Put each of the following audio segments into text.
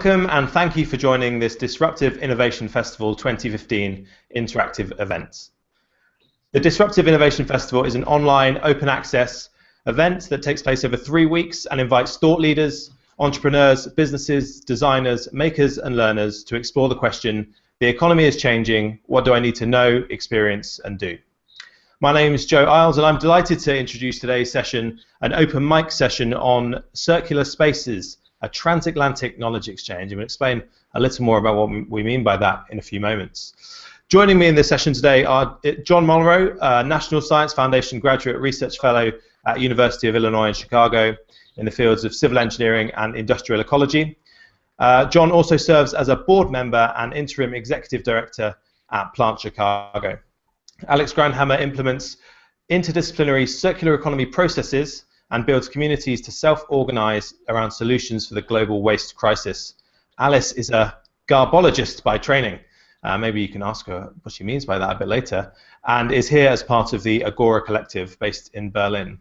Welcome and thank you for joining this Disruptive Innovation Festival 2015 interactive event. The Disruptive Innovation Festival is an online open access event that takes place over 3 weeks and invites thought leaders, entrepreneurs, businesses, designers, makers and learners to explore the question, the economy is changing, what do I need to know, experience and do? My name is Joe Isles and I'm delighted to introduce today's session, an open mic session on circular spaces, a transatlantic knowledge exchange, and we'll explain a little more about what we mean by that in a few moments. Joining me in this session today are John Mulrow, National Science Foundation Graduate Research Fellow at University of Illinois in Chicago in the fields of civil engineering and industrial ecology. John also serves as a board member and interim executive director at Plant Chicago. Alex Granhammer implements interdisciplinary circular economy processes and builds communities to self-organize around solutions for the global waste crisis. Alice is a garbologist by training. Maybe you can ask her what she means by that a bit later, and is here as part of the Agora Collective based in Berlin.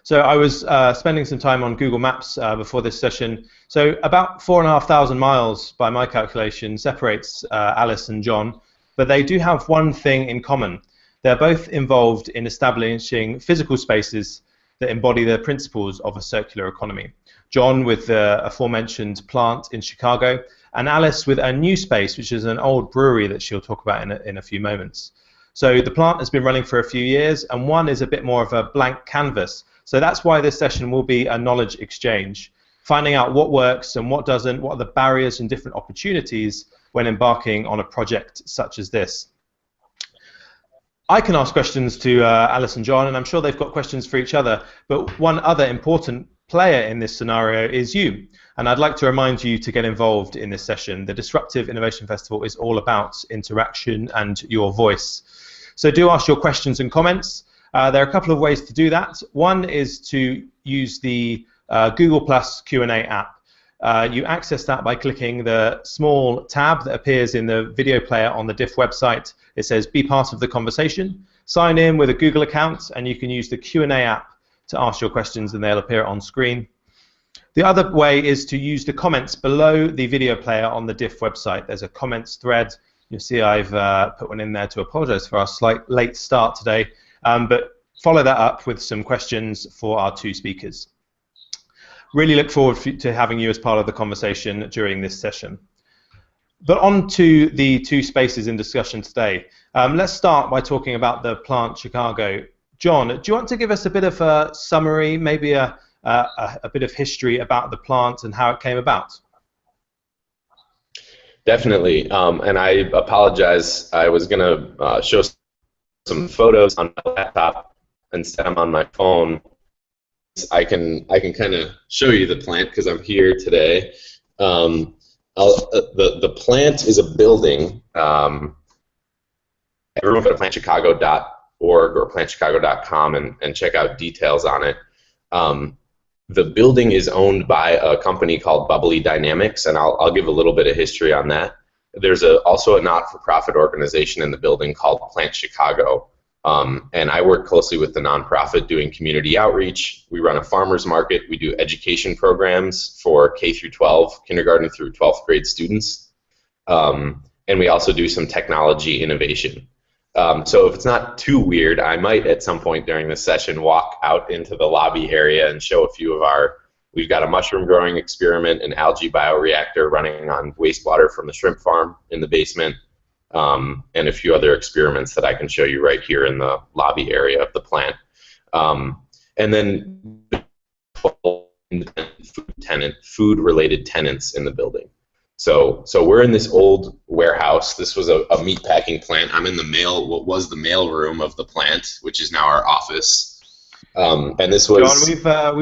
So I was spending some time on Google Maps before this session. So about 4,500 miles by my calculation separates Alice and John, but they do have one thing in common. They're both involved in establishing physical spaces that embody the principles of a circular economy. John with the aforementioned plant in Chicago, and Alice with a new space, which is an old brewery that she'll talk about in a few moments. So the plant has been running for a few years, and one is a bit more of a blank canvas. So that's why this session will be a knowledge exchange, finding out what works and what doesn't, what are the barriers and different opportunities when embarking on a project such as this. I can ask questions to Alice and John, and I'm sure they've got questions for each other, but one other important player in this scenario is you. And I'd like to remind you to get involved in this session. The Disruptive Innovation Festival is all about interaction and your voice. So do ask your questions and comments. There are a couple of ways to do that. One is to use the Google Plus Q&A app. You access that by clicking the small tab that appears in the video player on the DIF website. It says be part of the conversation. Sign in with a Google account and you can use the Q&A app to ask your questions and they'll appear on screen. The other way is to use the comments below the video player on the DIF website. There's a comments thread. You'll see I've put one in there to apologize for our slight late start today, but follow that up with some questions for our two speakers. Really look forward to having you as part of the conversation during this session. But on to the two spaces in discussion today. Let's start by talking about the Plant Chicago. John, do you want to give us a bit of a summary, maybe a bit of history about the plant and how it came about? Definitely, and I apologize. I was going to show some photos on my laptop. Instead, I'm on my phone. I can kind of show you the plant because I'm here today. The plant is a building. Everyone go to plantchicago.org or plantchicago.com and check out details on it. The building is owned by a company called Bubbly Dynamics, and I'll give a little bit of history on that. There's also a not-for-profit organization in the building called Plant Chicago. And I work closely with the nonprofit doing community outreach. We run a farmers market. We do education programs for K through 12, kindergarten through 12th grade students. And we also do some technology innovation. So if it's not too weird, I might at some point during this session walk out into the lobby area and show a few of we've got a mushroom growing experiment, an algae bioreactor running on wastewater from the shrimp farm in the basement. And a few other experiments that I can show you right here in the lobby area of the plant. And then food-related tenants in the building. So we're in this old warehouse. This was a meatpacking plant. I'm in what was the mail room of the plant, which is now our office. And this was... John,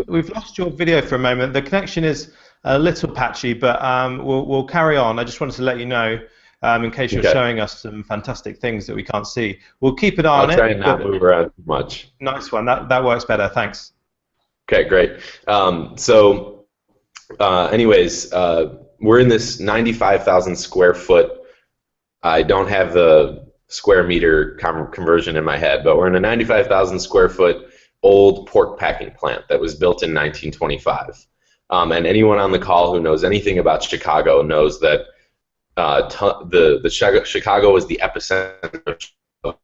we've lost your video for a moment. The connection is a little patchy, but we'll carry on. I just wanted to let you know, in case you're showing us some fantastic things that we can't see. We'll keep an eye on it. I'll try and not move around too much. Nice one. That works better. Thanks. Okay, great. Anyways, we're in this 95,000 square foot. I don't have the square meter conversion in my head, but we're in a 95,000 square foot old pork packing plant that was built in 1925. And anyone on the call who knows anything about Chicago knows that Chicago was the epicenter of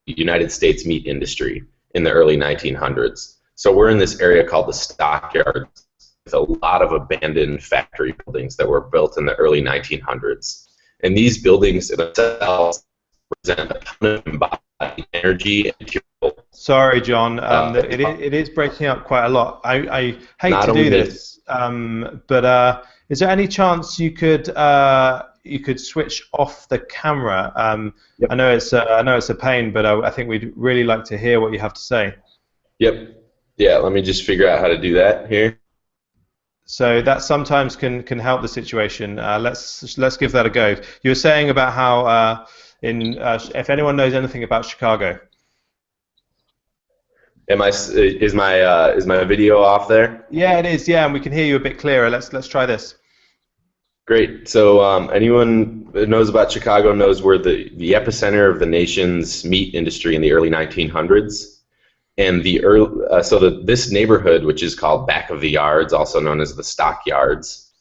the United States meat industry in the early 1900s. So we're in this area called the stockyards, with a lot of abandoned factory buildings that were built in the early 1900s. And these buildings themselves represent a ton of embodied energy and material. Sorry, John. It is breaking up quite a lot. I hate to do this, but is there any chance you could switch off the camera? Yep. I know it's a pain, but I think we'd really like to hear what you have to say. Yep. Yeah. Let me just figure out how to do that here. So that sometimes can help the situation. Let's give that a go. You were saying about how if anyone knows anything about Chicago. Is my video off there? Yeah, it is. Yeah, and we can hear you a bit clearer. Let's try this. Great. So anyone that knows about Chicago knows we're the epicenter of the nation's meat industry in the early 1900s. And this neighborhood, which is called Back of the Yards, also known as the Stockyards,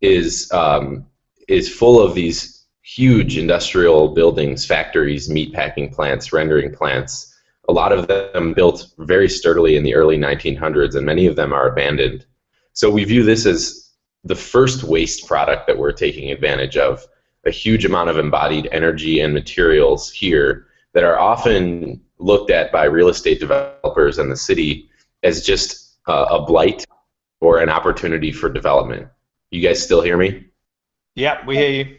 is full of these huge industrial buildings, factories, meatpacking plants, rendering plants. A lot of them built very sturdily in the early 1900s, and many of them are abandoned. So we view this as the first waste product that we're taking advantage of. A huge amount of embodied energy and materials here that are often looked at by real estate developers and the city as just a blight or an opportunity for development. You guys still hear me? Yeah, we hear you.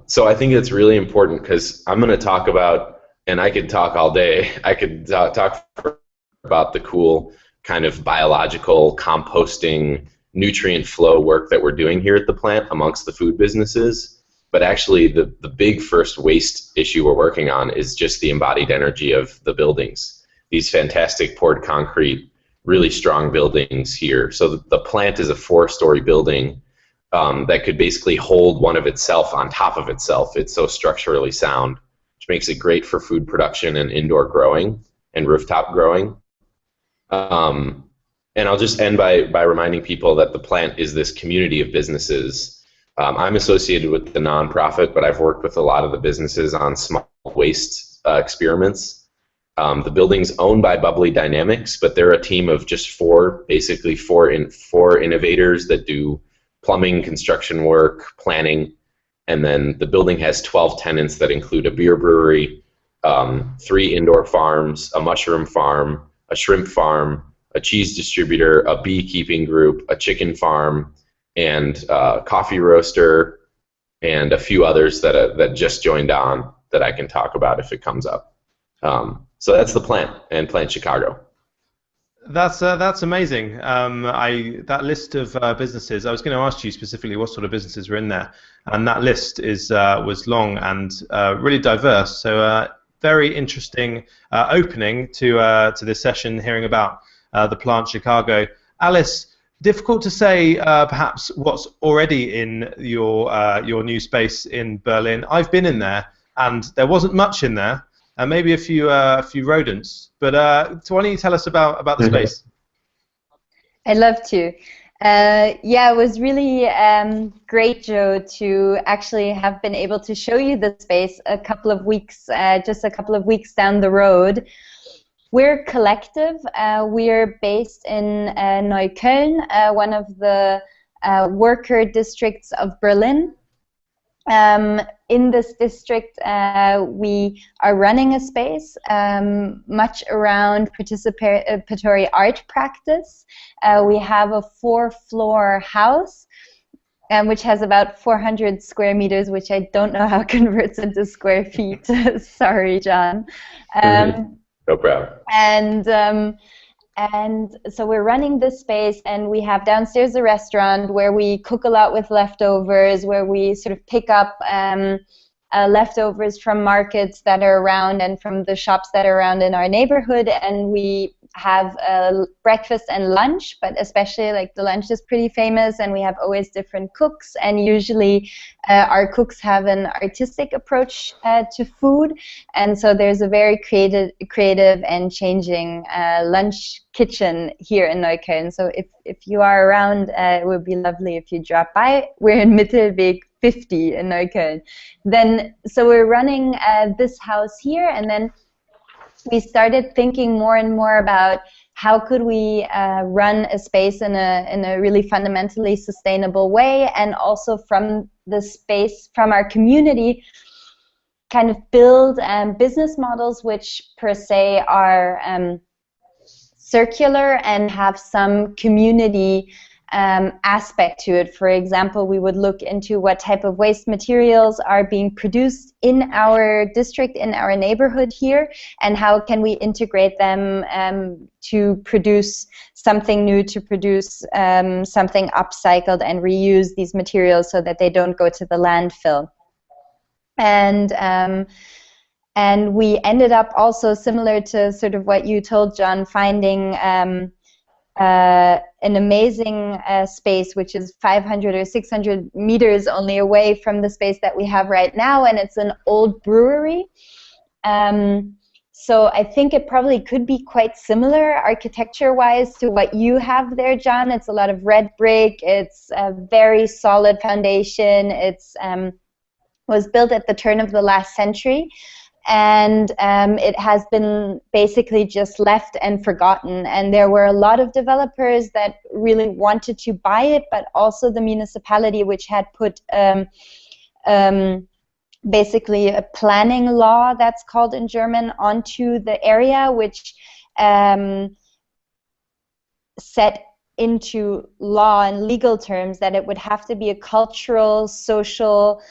So I think it's really important because I'm going to talk about, and I could talk all day, I could talk about the cool kind of biological composting nutrient flow work that we're doing here at the plant amongst the food businesses. But actually, the big first waste issue we're working on is just the embodied energy of the buildings. These fantastic poured concrete, really strong buildings here. So the plant is a 4-story building that could basically hold one of itself on top of itself. It's so structurally sound, which makes it great for food production and indoor growing and rooftop growing. And I'll just end by reminding people that the plant is this community of businesses. I'm associated with the nonprofit, but I've worked with a lot of the businesses on small waste experiments. The building's owned by Bubbly Dynamics, but they're a team of just four innovators that do plumbing, construction work, planning, and then the building has 12 tenants that include a beer brewery, 3 indoor farms, a mushroom farm, a shrimp farm, a cheese distributor, a beekeeping group, a chicken farm, and coffee roaster, and a few others that just joined on that I can talk about if it comes up. So that's the plant and Plant Chicago. That's amazing. That list of businesses. I was going to ask you specifically what sort of businesses were in there, and that list was long and really diverse. So very interesting opening to this session, hearing about the Plant Chicago. Alice, difficult to say perhaps what's already in your new space in Berlin. I've been in there, and there wasn't much in there. Maybe a few rodents. But so why don't you tell us about the space? I'd love to. Yeah, it was really great, Joe, to actually have been able to show you the space just a couple of weeks down the road. We're collective. We're based in Neukölln, one of the worker districts of Berlin. In this district, we are running a space much around participatory art practice. We have a 4-floor house which has about 400 square meters, which I don't know how converts into square feet. Sorry, John. No problem. And so we're running this space, and we have downstairs a restaurant where we cook a lot with leftovers, where we sort of pick up leftovers from markets that are around and from the shops that are around in our neighborhood, and we have breakfast and lunch, but especially like the lunch is pretty famous, and we have always different cooks, and usually our cooks have an artistic approach to food, and so there's a very creative and changing lunch kitchen here in Neukölln. So if you are around, it would be lovely if you drop by. We're in Mittelweg 50 in Neukölln. So we're running this house here, and then we started thinking more and more about how could we run a space in a really fundamentally sustainable way, and also from the space, from our community, kind of build business models which per se are circular and have some community aspect to it. For example, we would look into what type of waste materials are being produced in our district, in our neighborhood here, and how can we integrate them to produce something new, to produce something upcycled and reuse these materials so that they don't go to the landfill. And we ended up also, similar to sort of what you told, John, finding an amazing space which is 500 or 600 meters only away from the space that we have right now, and it's an old brewery. So I think it probably could be quite similar architecture-wise to what you have there, John. It's a lot of red brick. It's a very solid foundation. It's was built at the turn of the last century. And it has been basically just left and forgotten. And there were a lot of developers that really wanted to buy it, but also the municipality, which had put basically a planning law, that's called in German, onto the area, which set into law and legal terms that it would have to be a cultural, social,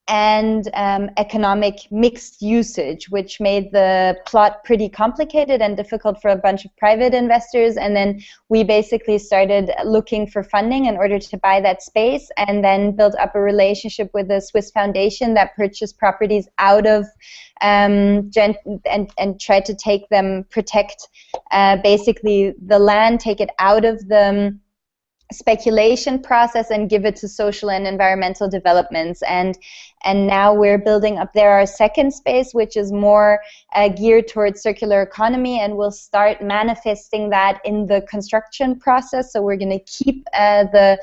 and economic mixed usage, which made the plot pretty complicated and difficult for a bunch of private investors. And then we basically started looking for funding in order to buy that space, and then built up a relationship with a Swiss foundation that purchased properties out of and tried to take them, protect basically the land, take it out of the speculation process and give it to social and environmental developments. And now we're building up there our second space, which is more geared towards circular economy, and we'll start manifesting that in the construction process. So we're going to keep the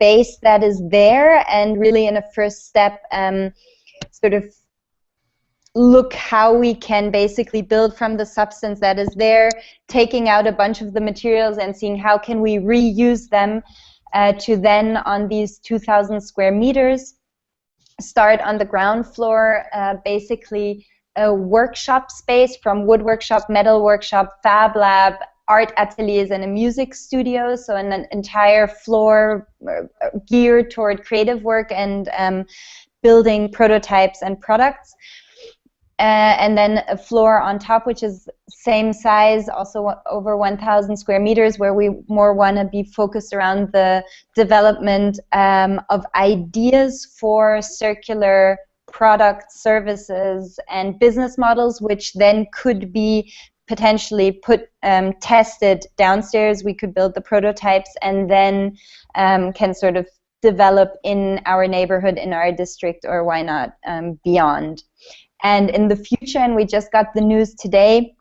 base that is there, and really in a first step sort of look how we can basically build from the substance that is there, taking out a bunch of the materials and seeing how can we reuse them to then, on these 2,000 square meters, start on the ground floor basically a workshop space, from wood workshop, metal workshop, fab lab, art ateliers, and a music studio. So an entire floor geared toward creative work and building prototypes and products. And then a floor on top, which is same size, also over 1,000 square meters, where we more want to be focused around the development of ideas for circular products, services, and business models, which then could be potentially tested downstairs. We could build the prototypes and then can sort of develop in our neighborhood, in our district, or why not beyond. And in the future, and we just got the news today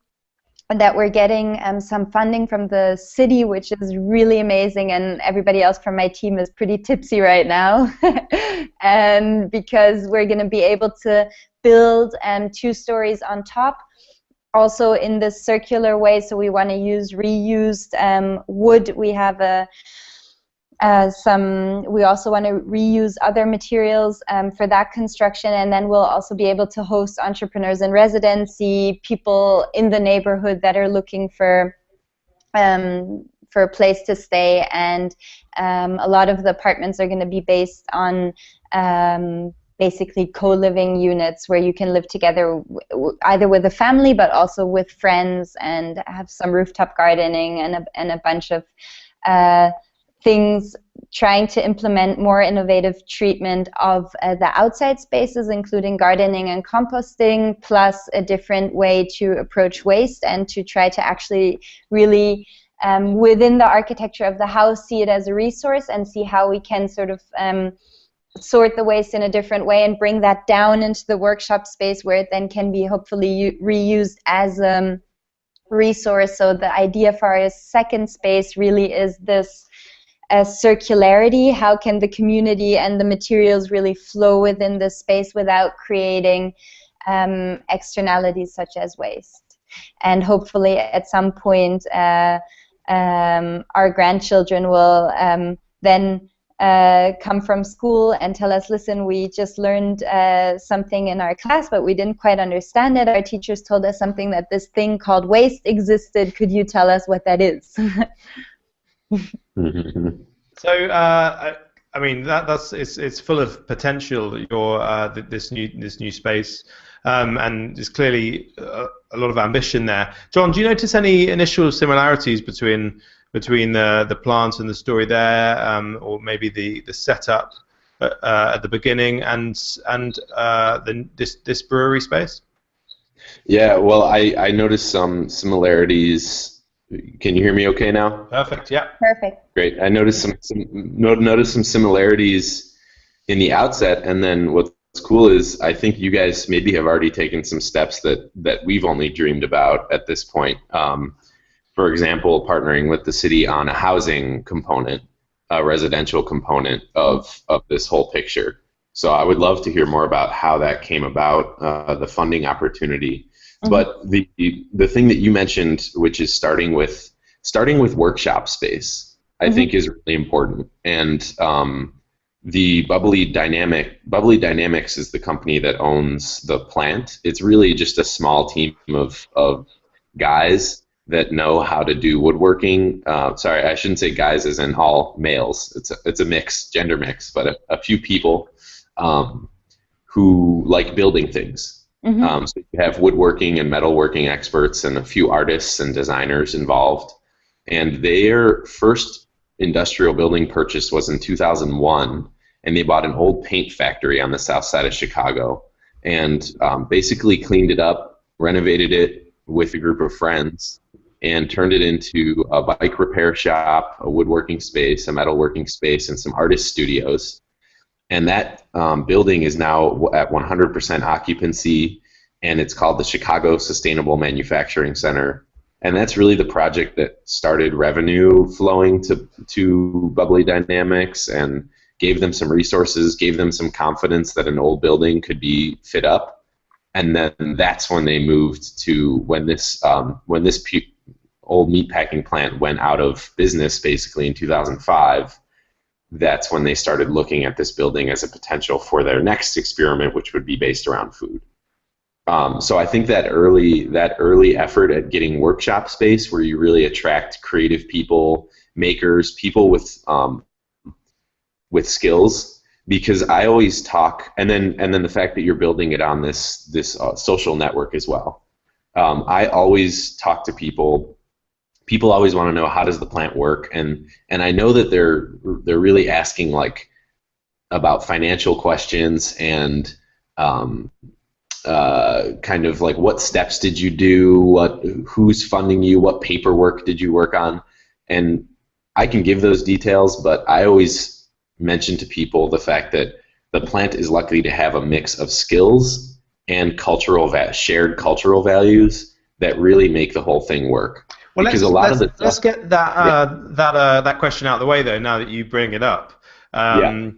that we're getting some funding from the city, which is really amazing, and everybody else from my team is pretty tipsy right now. And because we're going to be able to build 2 stories on top, also in this circular way. So we want to use reused wood. We have we also want to reuse other materials for that construction, and then we'll also be able to host entrepreneurs in residency, people in the neighborhood that are looking for a place to stay, and a lot of the apartments are going to be based on basically co-living units where you can live together either with a family but also with friends, and have some rooftop gardening and a bunch of things trying to implement more innovative treatment of the outside spaces, including gardening and composting, plus a different way to approach waste and to try to actually really within the architecture of the house see it as a resource and see how we can sort of sort the waste in a different way and bring that down into the workshop space where it then can be hopefully reused as a resource. So the idea for our second space really is this circularity. How can the community and the materials really flow within the space without creating externalities such as waste? And hopefully at some point our grandchildren will then come from school and tell us, listen, we just learned something in our class, but we didn't quite understand it. Our teachers told us something, that this thing called waste existed. Could you tell us what that is? So, I mean, it's full of potential. This new space, and there's clearly a lot of ambition there. John, do you notice any initial similarities between the plant and the story there, or maybe the setup at the beginning and this brewery space? Yeah, well, I noticed some similarities. Can you hear me okay now? Perfect, yeah. Perfect. Great. I noticed some similarities in the outset, and then what's cool is I think you guys maybe have already taken some steps that we've only dreamed about at this point. For example, partnering with the city on a housing component, a residential component of this whole picture. So I would love to hear more about how that came about, the funding opportunity. Mm-hmm. But the thing that you mentioned, which is starting with workshop space, I think is really important. And the Bubbly Dynamics is the company that owns the plant. It's really just a small team of guys that know how to do woodworking. Sorry, I shouldn't say guys as in all males. It's a mix, gender mix, but a few people who like building things. So you have woodworking and metalworking experts and a few artists and designers involved. And their first industrial building purchase was in 2001, and they bought an old paint factory on the south side of Chicago and basically cleaned it up, renovated it with a group of friends, and turned it into a bike repair shop, a woodworking space, a metalworking space, and some artist studios. And that building is now at 100% occupancy, and it's called the Chicago Sustainable Manufacturing Center. And that's really the project that started revenue flowing to Bubbly Dynamics and gave them some resources, gave them some confidence that an old building could be fit up. And then that's when they moved to when this old meatpacking plant went out of business basically in 2005. That's when they started looking at this building as a potential for their next experiment, which would be based around food. So I think that early effort at getting workshop space, where you really attract creative people, makers, people with skills, because I always talk, and then the fact that you're building it on this social network as well. I always talk to people. People always want to know, how does the plant work, and I know that they're really asking like about financial questions and kind of like, what steps did you do, who's funding you, what paperwork did you work on, and I can give those details, but I always mention to people the fact that the plant is lucky to have a mix of skills and shared cultural values that really make the whole thing work. Well, let's get that question out of the way though. Now that you bring it up, I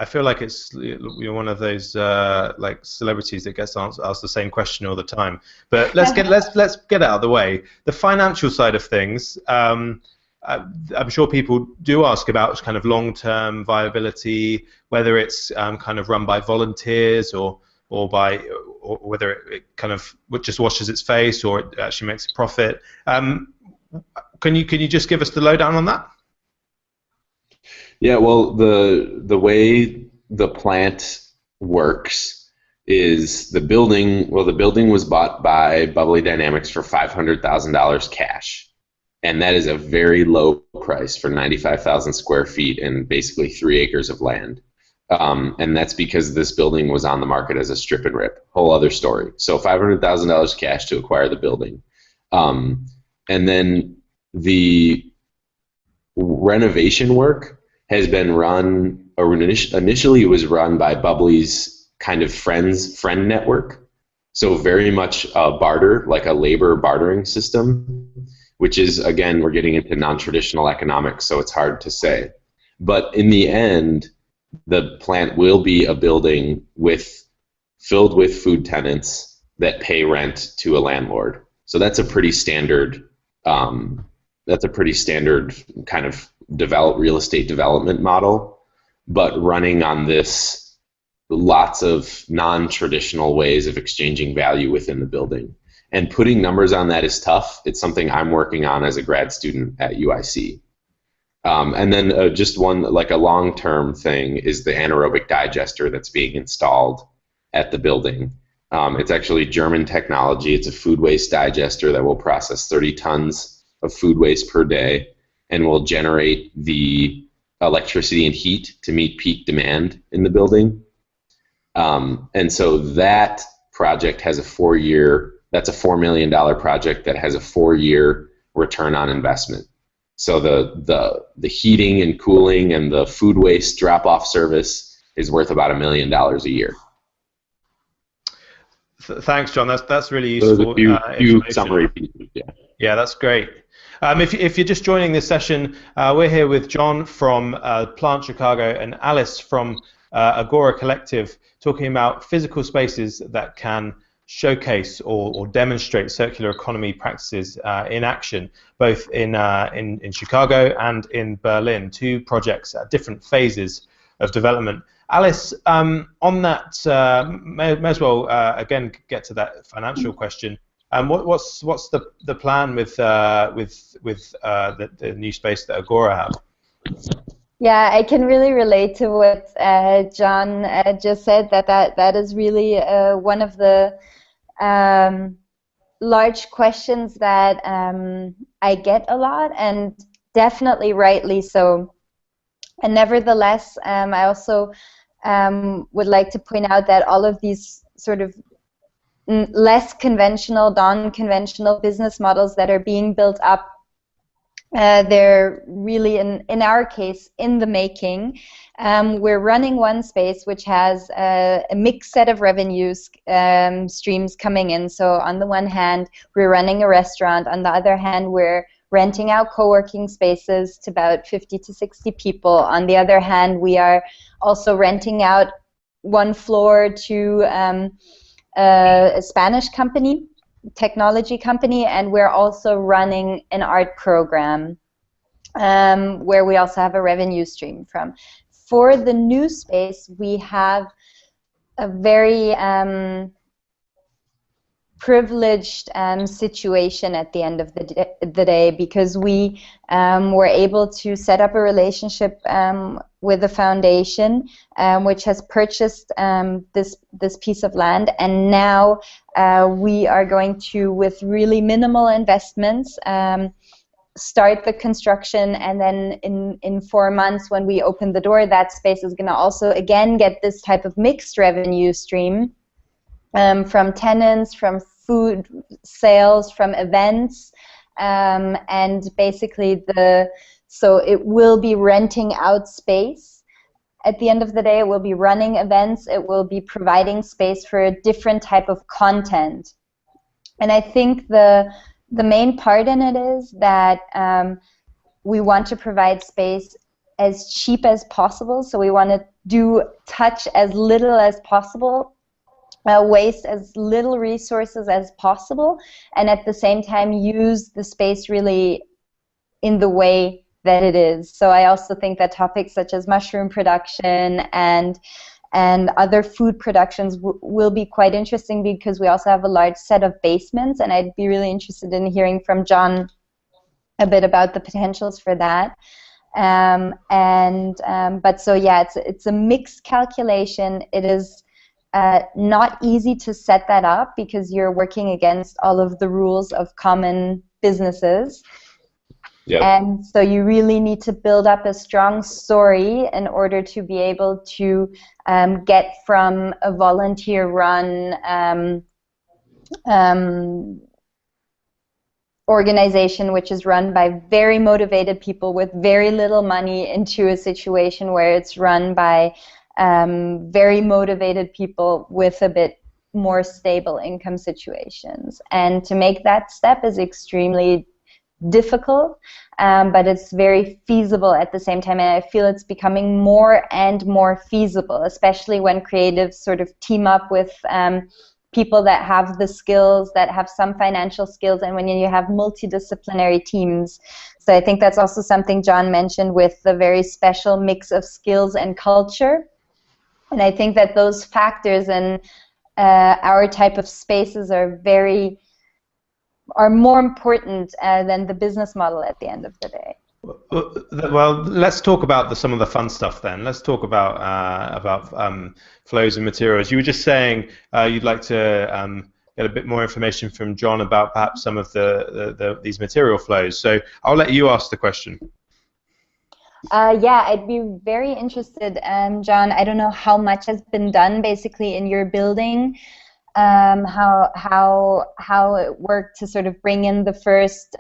feel like you're one of those like celebrities that gets asked the same question all the time. But let's get it out of the way. The financial side of things. I'm sure people do ask about kind of long-term viability, whether it's kind of run by volunteers or whether it kind of just washes its face or it actually makes a profit. Can you just give us the lowdown on that? Yeah, well, the way the plant works is the building was bought by Bubbly Dynamics for $500,000 cash. and that is a very low price for 95,000 square feet and basically 3 acres of land. And that's because this building was on the market as a strip and rip. Whole other story. So $500,000 cash to acquire the building. And then the renovation work has been run, or initially it was run by Bubbly's kind of friend network. So very much barter, like a labor bartering system, which is, again, we're getting into non-traditional economics, so it's hard to say. But in the end, the plant will be a building filled with food tenants that pay rent to a landlord. So that's a pretty standard kind of real estate development model, but running on this lots of non-traditional ways of exchanging value within the building. And putting numbers on that is tough. It's something I'm working on as a grad student at UIC. And then just one, like a long-term thing, is the anaerobic digester that's being installed at the building. It's actually German technology. It's a food waste digester that will process 30 tons of food waste per day and will generate the electricity and heat to meet peak demand in the building. And so that project has a 4-year, that's a $4 million project that has a 4-year return on investment. So the heating and cooling and the food waste drop-off service is worth about $1 million a year. Thanks, John. That's really useful. So a few summary pieces. Yeah. Yeah, that's great. If you're just joining this session, we're here with John from Plant Chicago and Alice from Agora Collective, talking about physical spaces that can showcase or demonstrate circular economy practices in action, both in Chicago and in Berlin, 2 projects at different phases of development. Alice, on that, may as well again get to that financial question. What's the plan with the new space that Agora have? Yeah, I can really relate to what John just said. That is really one of the large questions that I get a lot, and definitely rightly so. And nevertheless, I also would like to point out that all of these sort of less conventional, non-conventional business models that are being built up, they're really, in our case, in the making. We're running one space which has a mixed set of revenue streams coming in. So on the one hand, we're running a restaurant. On the other hand, we're renting out co-working spaces to about 50 to 60 people. On the other hand, we are also renting out one floor to a Spanish company, technology company, and we're also running an art program where we also have a revenue stream from. For the new space, we have a very privileged situation at the end of the day, because we were able to set up a relationship with a foundation which has purchased this piece of land, and now we are going to, with really minimal investments, start the construction, and then in 4 months, when we open the door, that space is going to also again get this type of mixed revenue stream from tenants, from food sales, from events, and basically so it will be renting out space. At the end of the day, it will be running events, it will be providing space for a different type of content. And I think the main part in it is that we want to provide space as cheap as possible, so we want to touch as little as possible, waste as little resources as possible, and at the same time use the space really in the way that it is. So I also think that topics such as mushroom production and other food productions will be quite interesting, because we also have a large set of basements, and I'd be really interested in hearing from John a bit about the potentials for that. But so yeah, it's a mixed calculation. It is not easy to set that up, because you're working against all of the rules of common businesses. Yep. And so you really need to build up a strong story in order to be able to get from a volunteer-run organization, which is run by very motivated people with very little money, into a situation where it's run by very motivated people with a bit more stable income situations. And to make that step is extremely difficult, but it's very feasible at the same time, and I feel it's becoming more and more feasible, especially when creatives sort of team up with people that have the skills, that have some financial skills, and when you have multidisciplinary teams. So I think that's also something John mentioned with the very special mix of skills and culture, and I think that those factors in our type of spaces are more important than the business model at the end of the day. Well, let's talk about some of the fun stuff then. Let's talk about flows and materials. You were just saying you'd like to get a bit more information from John about perhaps some of these material flows. So I'll let you ask the question. Yeah, I'd be very interested, John. I don't know how much has been done basically in your building. How it worked to sort of bring in the first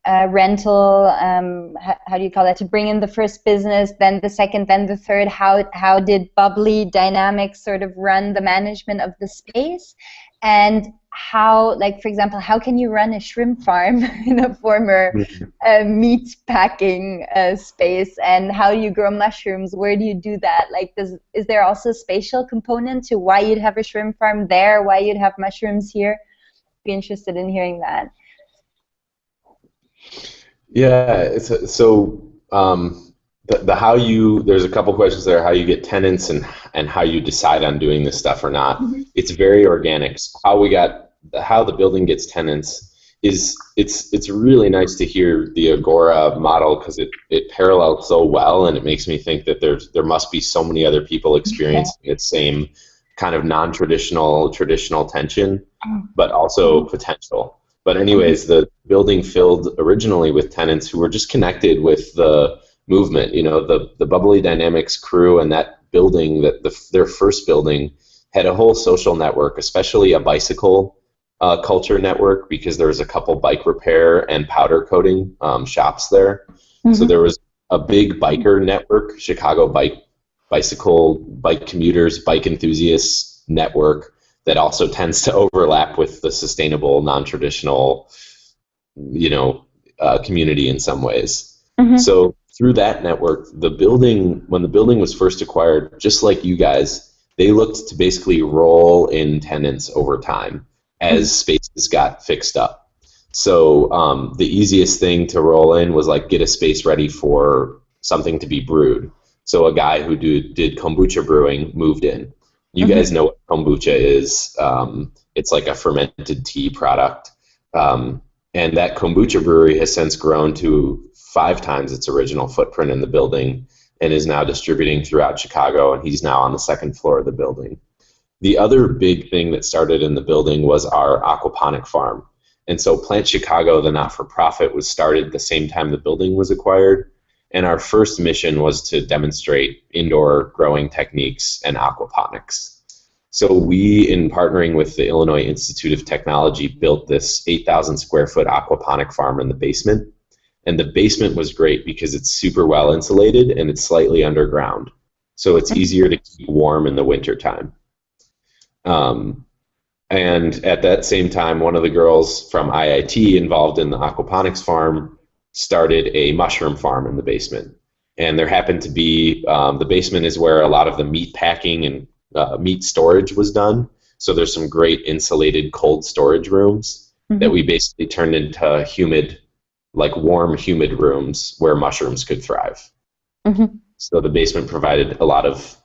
rental, how do you call that, to bring in the first business, then the second, then the third. How did Bubbly Dynamics sort of run the management of the space? And how, like, for example, how can you run a shrimp farm in a former meat packing space? And how do you grow mushrooms? Where do you do that? Like, is there also a spatial component to why you'd have a shrimp farm there, why you'd have mushrooms here? Be interested in hearing that. Yeah, the how you, there's a couple questions there, how you get tenants and how you decide on doing this stuff or not. Mm-hmm. It's very organic. So how the building gets tenants is, it's really nice to hear the Agora model, because it parallels so well, and it makes me think that there must be so many other people experiencing its same kind of non-traditional, traditional tension, but also potential. But anyways, the building filled originally with tenants who were just connected with the movement. You know, the Bubbly Dynamics crew and that building, their first building, had a whole social network, especially a bicycle culture network, because there was a couple bike repair and powder coating shops there. Mm-hmm. So there was a big biker network, Chicago bike commuters, bike enthusiasts network, that also tends to overlap with the sustainable, non-traditional, community in some ways. Mm-hmm. So through that network, when the building was first acquired, just like you guys, they looked to basically roll in tenants over time as spaces got fixed up. So the easiest thing to roll in was like get a space ready for something to be brewed. So a guy who did kombucha brewing moved in. You guys know what kombucha is. It's like a fermented tea product. And that kombucha brewery has since grown to 5 times its original footprint in the building and is now distributing throughout Chicago, and he's now on the 2nd floor of the building. The other big thing that started in the building was our aquaponic farm. And so Plant Chicago, the not-for-profit, was started the same time the building was acquired. And our first mission was to demonstrate indoor growing techniques and aquaponics. So we, in partnering with the Illinois Institute of Technology, built this 8,000 square foot aquaponic farm in the basement. And the basement was great because it's super well insulated and it's slightly underground. So it's easier to keep warm in the wintertime. And at that same time, one of the girls from IIT involved in the aquaponics farm started a mushroom farm in the basement. And there happened to be, the basement is where a lot of the meat packing and meat storage was done. So there's some great insulated cold storage rooms that we basically turned into warm, humid rooms where mushrooms could thrive. So the basement provided a lot of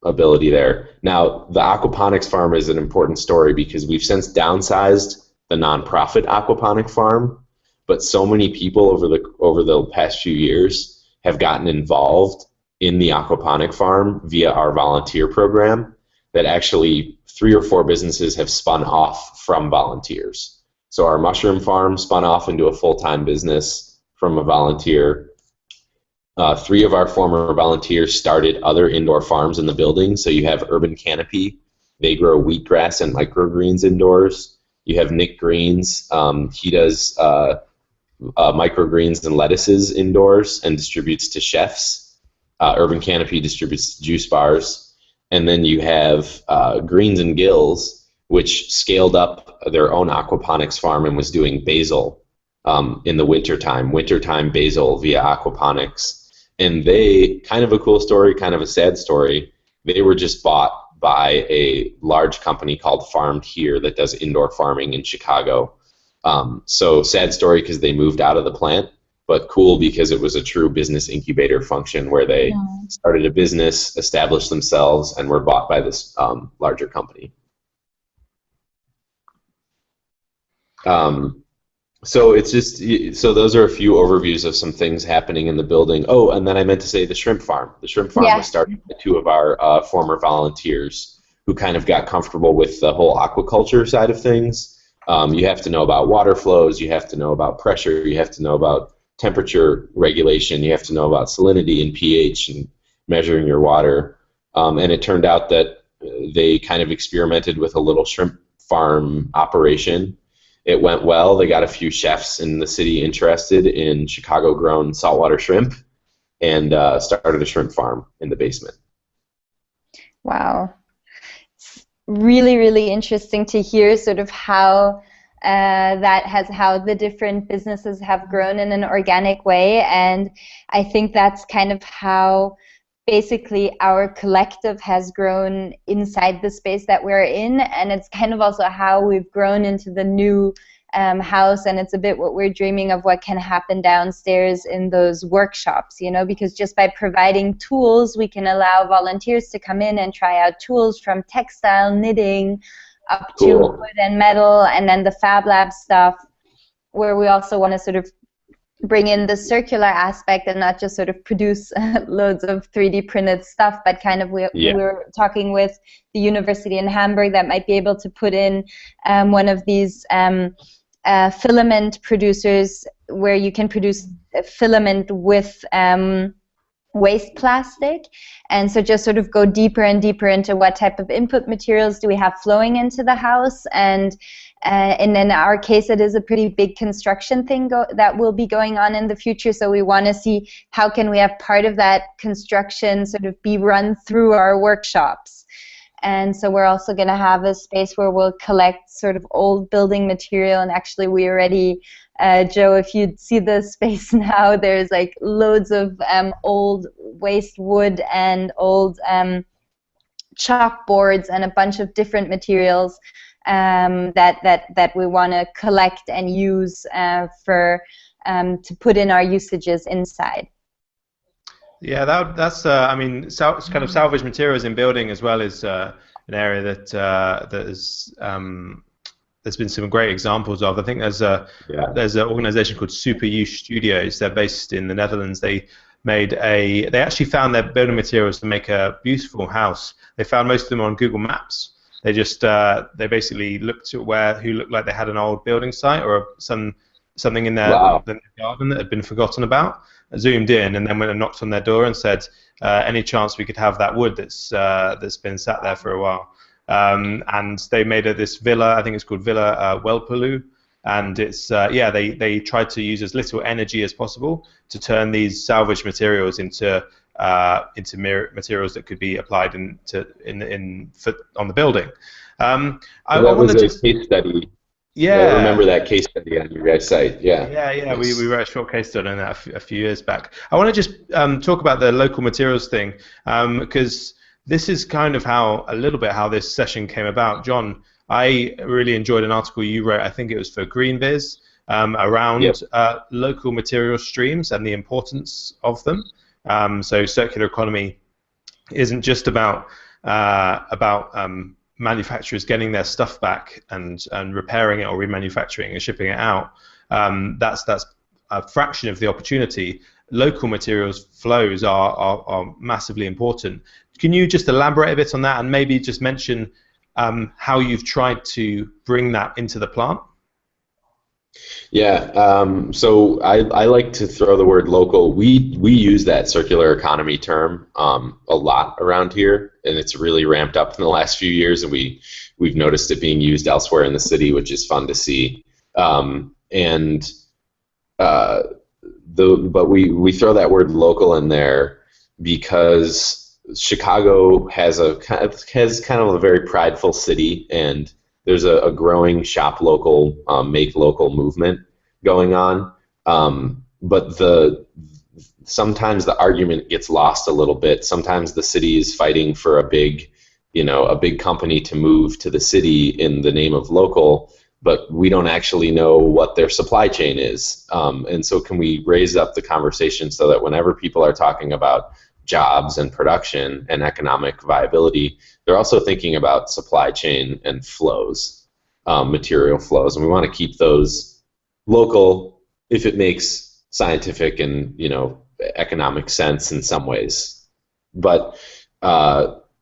ability there. Now, the aquaponics farm is an important story because we've since downsized the nonprofit aquaponic farm, but so many people over the past few years have gotten involved in the aquaponic farm via our volunteer program that actually 3 or 4 businesses have spun off from volunteers. So our mushroom farm spun off into a full-time business. from a volunteer. 3 of our former volunteers started other indoor farms in the building. So you have Urban Canopy. They grow wheatgrass and microgreens indoors. You have Nick Greens. He does microgreens and lettuces indoors and distributes to chefs. Urban Canopy distributes juice bars. And then you have Greens and Gills, which scaled up their own aquaponics farm and was doing basil in the wintertime basil via aquaponics. And they, kind of a cool story, kind of a sad story, they were just bought by a large company called Farmed Here that does indoor farming in Chicago. So sad story because they moved out of the plant, but cool because it was a true business incubator function where they started a business, established themselves, and were bought by this larger company. So it's just, so those are a few overviews of some things happening in the building. Oh, and then I meant to say the shrimp farm. The shrimp farm was started by 2 of our former volunteers who kind of got comfortable with the whole aquaculture side of things. You have to know about water flows, you have to know about pressure, you have to know about temperature regulation, you have to know about salinity and pH and measuring your water. And it turned out that they kind of experimented with a little shrimp farm operation. It went well. They got a few chefs in the city interested in Chicago-grown saltwater shrimp and started a shrimp farm in the basement. Wow. It's really, really interesting to hear sort of how how the different businesses have grown in an organic way. And I think that's kind of how basically our collective has grown inside the space that we're in, and it's kind of also how we've grown into the new house, and it's a bit what we're dreaming of what can happen downstairs in those workshops, you know, because just by providing tools we can allow volunteers to come in and try out tools from textile, knitting, up to wood and metal, and then the Fab Lab stuff where we also want to sort of bring in the circular aspect and not just sort of produce loads of 3D printed stuff, but kind of we're talking with the university in Hamburg that might be able to put in one of these filament producers where you can produce a filament with waste plastic, and so just sort of go deeper and deeper into what type of input materials do we have flowing into the house. And in our case, it is a pretty big construction thing that will be going on in the future. So we want to see how can we have part of that construction sort of be run through our workshops. And so we're also going to have a space where we'll collect sort of old building material. And actually, we already, Joe, if you see the space now, there's like loads of old waste wood and old chalkboards and a bunch of different materials that we want to collect and use to put in our usages inside. Yeah, that's I mean, kind of salvage materials in building as well is an area that there's been some great examples of. I think there's an organization called Super Use Studios. They're based in the Netherlands. They actually found their building materials to make a beautiful house. They found most of them on Google Maps. They just they basically looked at who looked like they had an old building site or something in their garden that had been forgotten about. Zoomed in and then went and knocked on their door and said, any chance we could have that wood that's been sat there for a while. And they made this villa, I think it's called Villa Welpelu, and it's they tried to use as little energy as possible to turn these salvage materials into materials that could be applied on the building. That was a case study. Yeah, I remember that case study on your guys' site. Yeah. We wrote a short case study on that a few years back. I want to just talk about the local materials thing because this is kind of a little bit how this session came about. John, I really enjoyed an article you wrote. I think it was for GreenViz around local material streams and the importance of them. So circular economy isn't just about manufacturers getting their stuff back and repairing it or remanufacturing and shipping it out. That's a fraction of the opportunity. Local materials flows are massively important. Can you just elaborate a bit on that and maybe just mention how you've tried to bring that into the plant? Yeah, so I like to throw the word local. We use that circular economy term a lot around here, and it's really ramped up in the last few years, and we've noticed it being used elsewhere in the city, which is fun to see. And but we throw that word local in there because Chicago has kind of a very prideful city, and there's a growing shop local, make local movement going on. But sometimes the argument gets lost a little bit. Sometimes the city is fighting for a big company to move to the city in the name of local, but we don't actually know what their supply chain is. And so can we raise up the conversation so that whenever people are talking about jobs and production and economic viability, they're also thinking about supply chain and flows, material flows, and we want to keep those local if it makes scientific and economic sense in some ways. But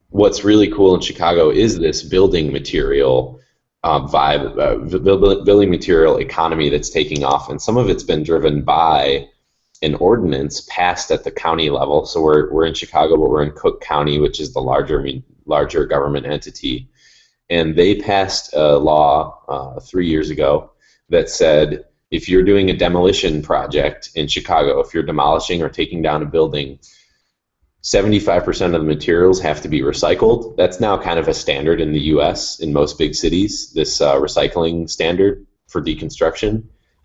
what's really cool in Chicago is this building material building material economy that's taking off, and some of it's been driven by an ordinance passed at the county level. So we're in Chicago, but we're in Cook County, which is the larger government entity, and they passed a law 3 years ago that said if you're doing a demolition project in Chicago, if you're demolishing or taking down a building, 75% of the materials have to be recycled. That's now kind of a standard in the US in most big cities, this recycling standard for deconstruction.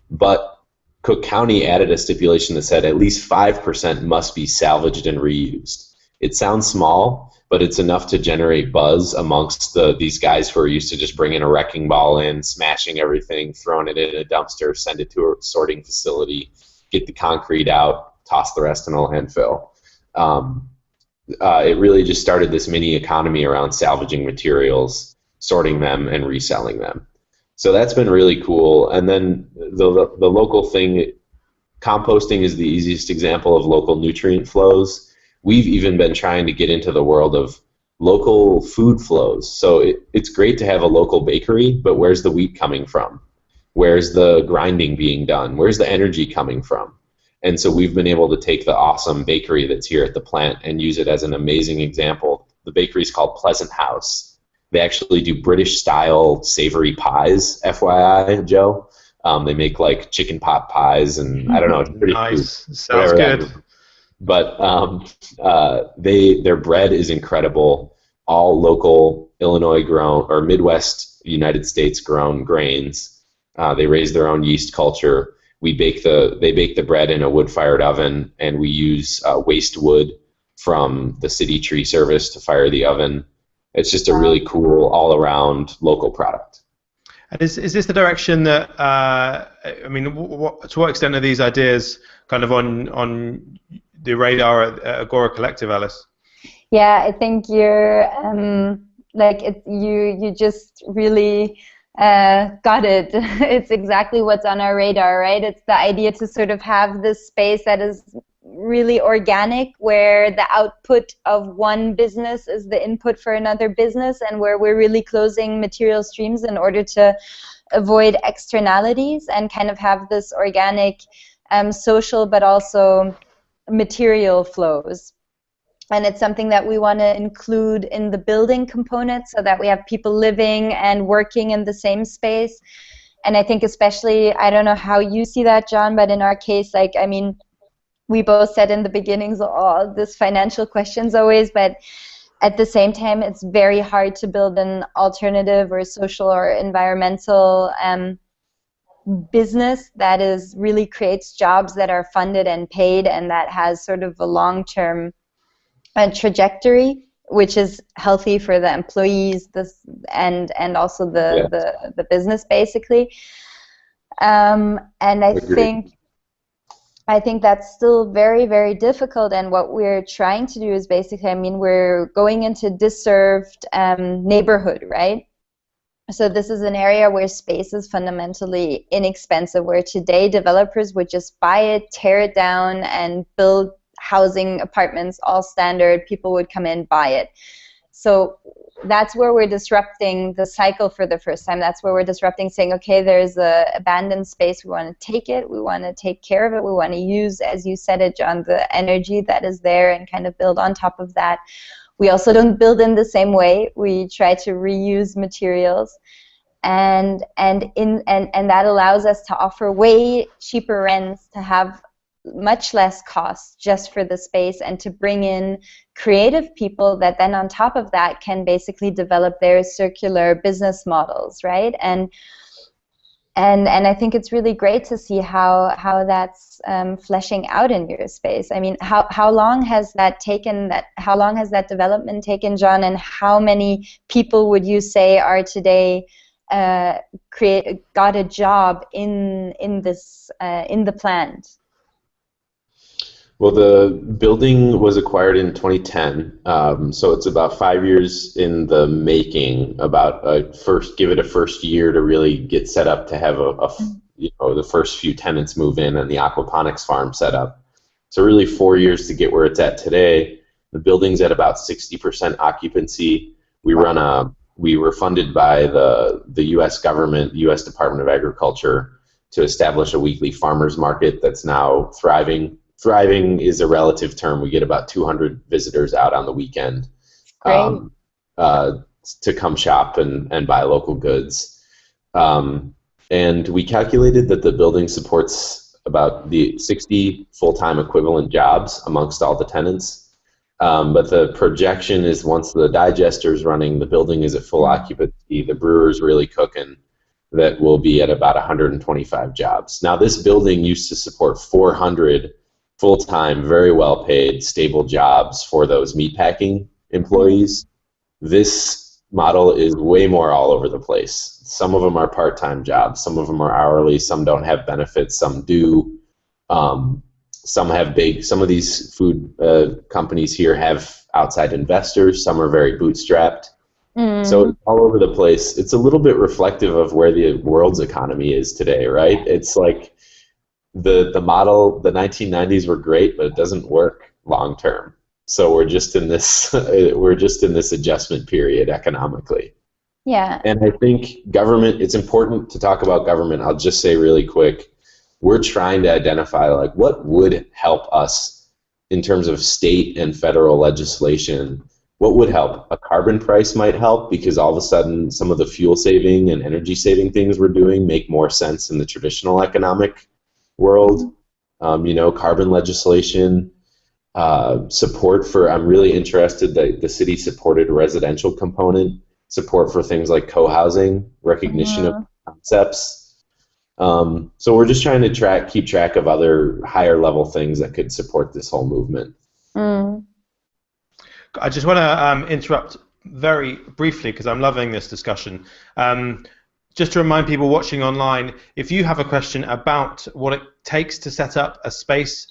But Cook County added a stipulation that said at least 5% must be salvaged and reused. It sounds small, but it's enough to generate buzz amongst these guys who are used to just bringing a wrecking ball in, smashing everything, throwing it in a dumpster, send it to a sorting facility, get the concrete out, toss the rest in a landfill. It really just started this mini economy around salvaging materials, sorting them, and reselling them. So that's been really cool. And then the local thing, composting is the easiest example of local nutrient flows. We've even been trying to get into the world of local food flows. So it's great to have a local bakery, but where's the wheat coming from? Where's the grinding being done? Where's the energy coming from? And so we've been able to take the awesome bakery that's here at the plant and use it as an amazing example. The bakery is called Pleasant House. They actually do British-style savory pies, FYI, Joe. They make like chicken pot pies, and I don't know. It's pretty nice. Food, sounds good. But their bread is incredible. All local Illinois grown or Midwest United States grown grains. They raise their own yeast culture. They bake the bread in a wood-fired oven, and we use waste wood from the city tree service to fire the oven. It's just a really cool, all-around local product. And is this the direction that to what extent are these ideas kind of on the radar at Agora Collective, Alice? Yeah, I think you're you just really got it. It's exactly what's on our radar, right? It's the idea to sort of have this space that is really organic, where the output of one business is the input for another business, and where we're really closing material streams in order to avoid externalities and kind of have this organic social but also material flows. And it's something that we want to include in the building component so that we have people living and working in the same space. And I think especially, I don't know how you see that, John, but in our case, we both said in the beginnings, this financial questions always, but at the same time, it's very hard to build an alternative or social or environmental business that really creates jobs that are funded and paid and that has sort of a long-term trajectory, which is healthy for the employees and also the business, basically. And I think that's still very, very difficult, and what we're trying to do is basically, we're going into disused neighborhood, right? So this is an area where space is fundamentally inexpensive, where today developers would just buy it, tear it down, and build housing, apartments, all standard. People would come in, buy it. So that's where we're disrupting the cycle for the first time. That's where we're disrupting, saying, okay, there's a abandoned space, we want to take it, we want to take care of it, we want to use, as you said it, John, the energy that is there and kind of build on top of that. We also don't build in the same way. We try to reuse materials, and that allows us to offer way cheaper rents, to have much less cost just for the space, and to bring in creative people that then on top of that can basically develop their circular business models, right? And I think it's really great to see how that's fleshing out in your space. I mean, how long has that taken? How long has that development taken, John? And how many people would you say are today got a job in the plant? Well, the building was acquired in 2010, so it's about 5 years in the making. Give it a first year to really get set up to have the first few tenants move in and the aquaponics farm set up. So really 4 years to get where it's at today. The building's at about 60% occupancy. We were funded by the U.S. government, the U.S. Department of Agriculture, to establish a weekly farmers market that's now thriving. Thriving is a relative term. We get about 200 visitors out on the weekend to come shop and buy local goods. And we calculated that the building supports about the 60 full-time equivalent jobs amongst all the tenants. But the projection is once the digester's running, the building is at full occupancy, the brewer's really cooking, that will be at about 125 jobs. Now, this building used to support 400 full-time, very well-paid, stable jobs for those meatpacking employees. This model is way more all over the place. Some of them are part-time jobs, some of them are hourly, some don't have benefits, some do. Some of these food companies here have outside investors, some are very bootstrapped. So it's all over the place. It's a little bit reflective of where the world's economy is today, right? It's like the model, the 1990s were great, but it doesn't work long term. So we're just in this adjustment period economically. Yeah. And I think government, it's important to talk about government. I'll just say really quick, we're trying to identify like what would help us in terms of state and federal legislation. What would help? A carbon price might help, because all of a sudden some of the fuel saving and energy saving things we're doing make more sense in the traditional economic world. Carbon legislation, support for, I'm really interested that the city supported a residential component, support for things like co-housing, recognition of concepts. So we're just trying to keep track of other higher level things that could support this whole movement. I just want to interrupt very briefly because I'm loving this discussion. Just to remind people watching online, if you have a question about what it takes to set up a space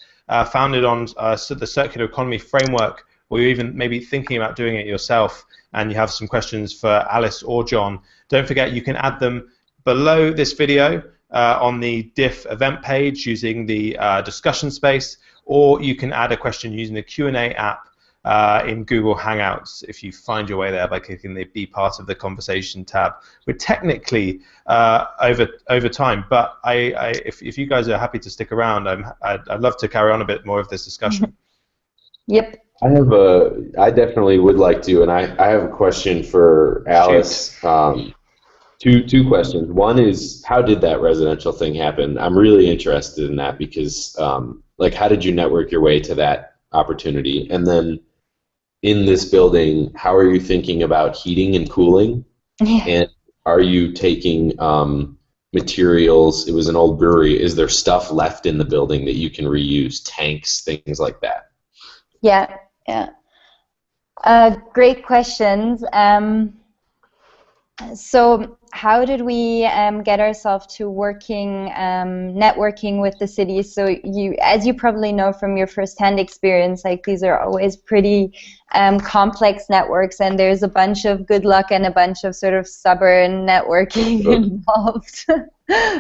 founded on the circular economy framework, or you're even maybe thinking about doing it yourself, and you have some questions for Alice or John, don't forget you can add them below this video on the DIF event page using the discussion space, or you can add a question using the Q&A app in Google Hangouts if you find your way there by clicking the Be Part of the Conversation tab. We're technically over time, but if you guys are happy to stick around, I'd love to carry on a bit more of this discussion. Yep. I definitely would like to, and I have a question for Alice. Two questions. One is, how did that residential thing happen? I'm really interested in that because, how did you network your way to that opportunity? And then, in this building, how are you thinking about heating and cooling? Yeah. And are you taking materials? It was an old brewery. Is there stuff left in the building that you can reuse? Tanks, things like that? Yeah. Great questions. So how did we get ourselves to networking with the city? So as you probably know from your firsthand experience, like these are always pretty complex networks, and there's a bunch of good luck and a bunch of sort of stubborn networking involved.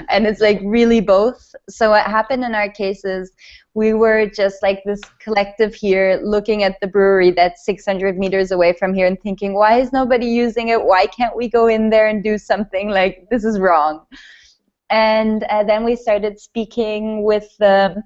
And it's like really both. So what happened in our case is we were just like this collective here looking at the brewery that's 600 meters away from here and thinking, why is nobody using it? Why can't we go in there and do something? Like, this is wrong. And then we started speaking with the,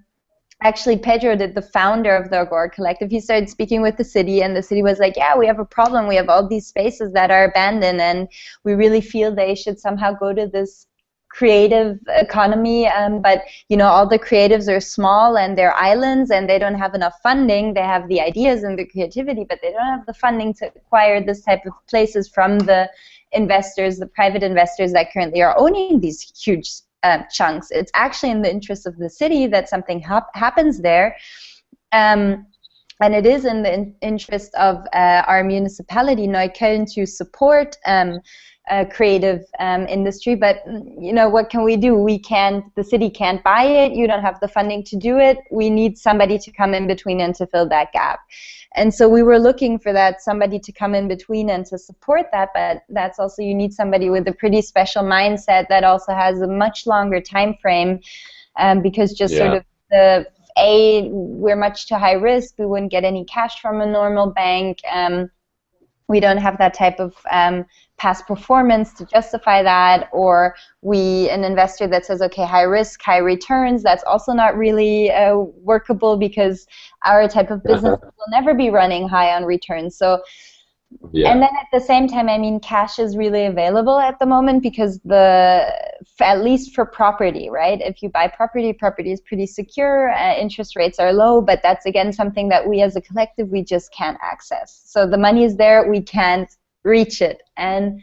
actually Pedro did, the founder of the Agora Collective. He started speaking with the city, and the city was like, yeah, we have a problem. We have all these spaces that are abandoned, and we really feel they should somehow go to this creative economy, but you know, all the creatives are small and they're islands and they don't have enough funding. They have the ideas and the creativity, but they don't have the funding to acquire this type of places from the investors, the private investors that currently are owning these huge chunks. It's actually in the interest of the city that something happens there, and it is in the interest of our municipality, Neukölln, to support creative industry. But you know, what can we do? We can't, the city can't buy it. You don't have the funding to do it. We need somebody to come in between and to fill that gap. And so we were looking for that, somebody to come in between and to support that, but that's also, you need somebody with a pretty special mindset that also has a much longer time frame, because just sort of we're much too high risk. We wouldn't get any cash from a normal bank. We don't have that type of past performance to justify that, or an investor that says, okay, high risk, high returns, that's also not really workable, because our type of business will never be running high on returns. So, and then at the same time, I mean, cash is really available at the moment, because at least for property, right? If you buy property, property is pretty secure, interest rates are low, but that's again something that we as a collective, we just can't access. So the money is there, we can't reach it. And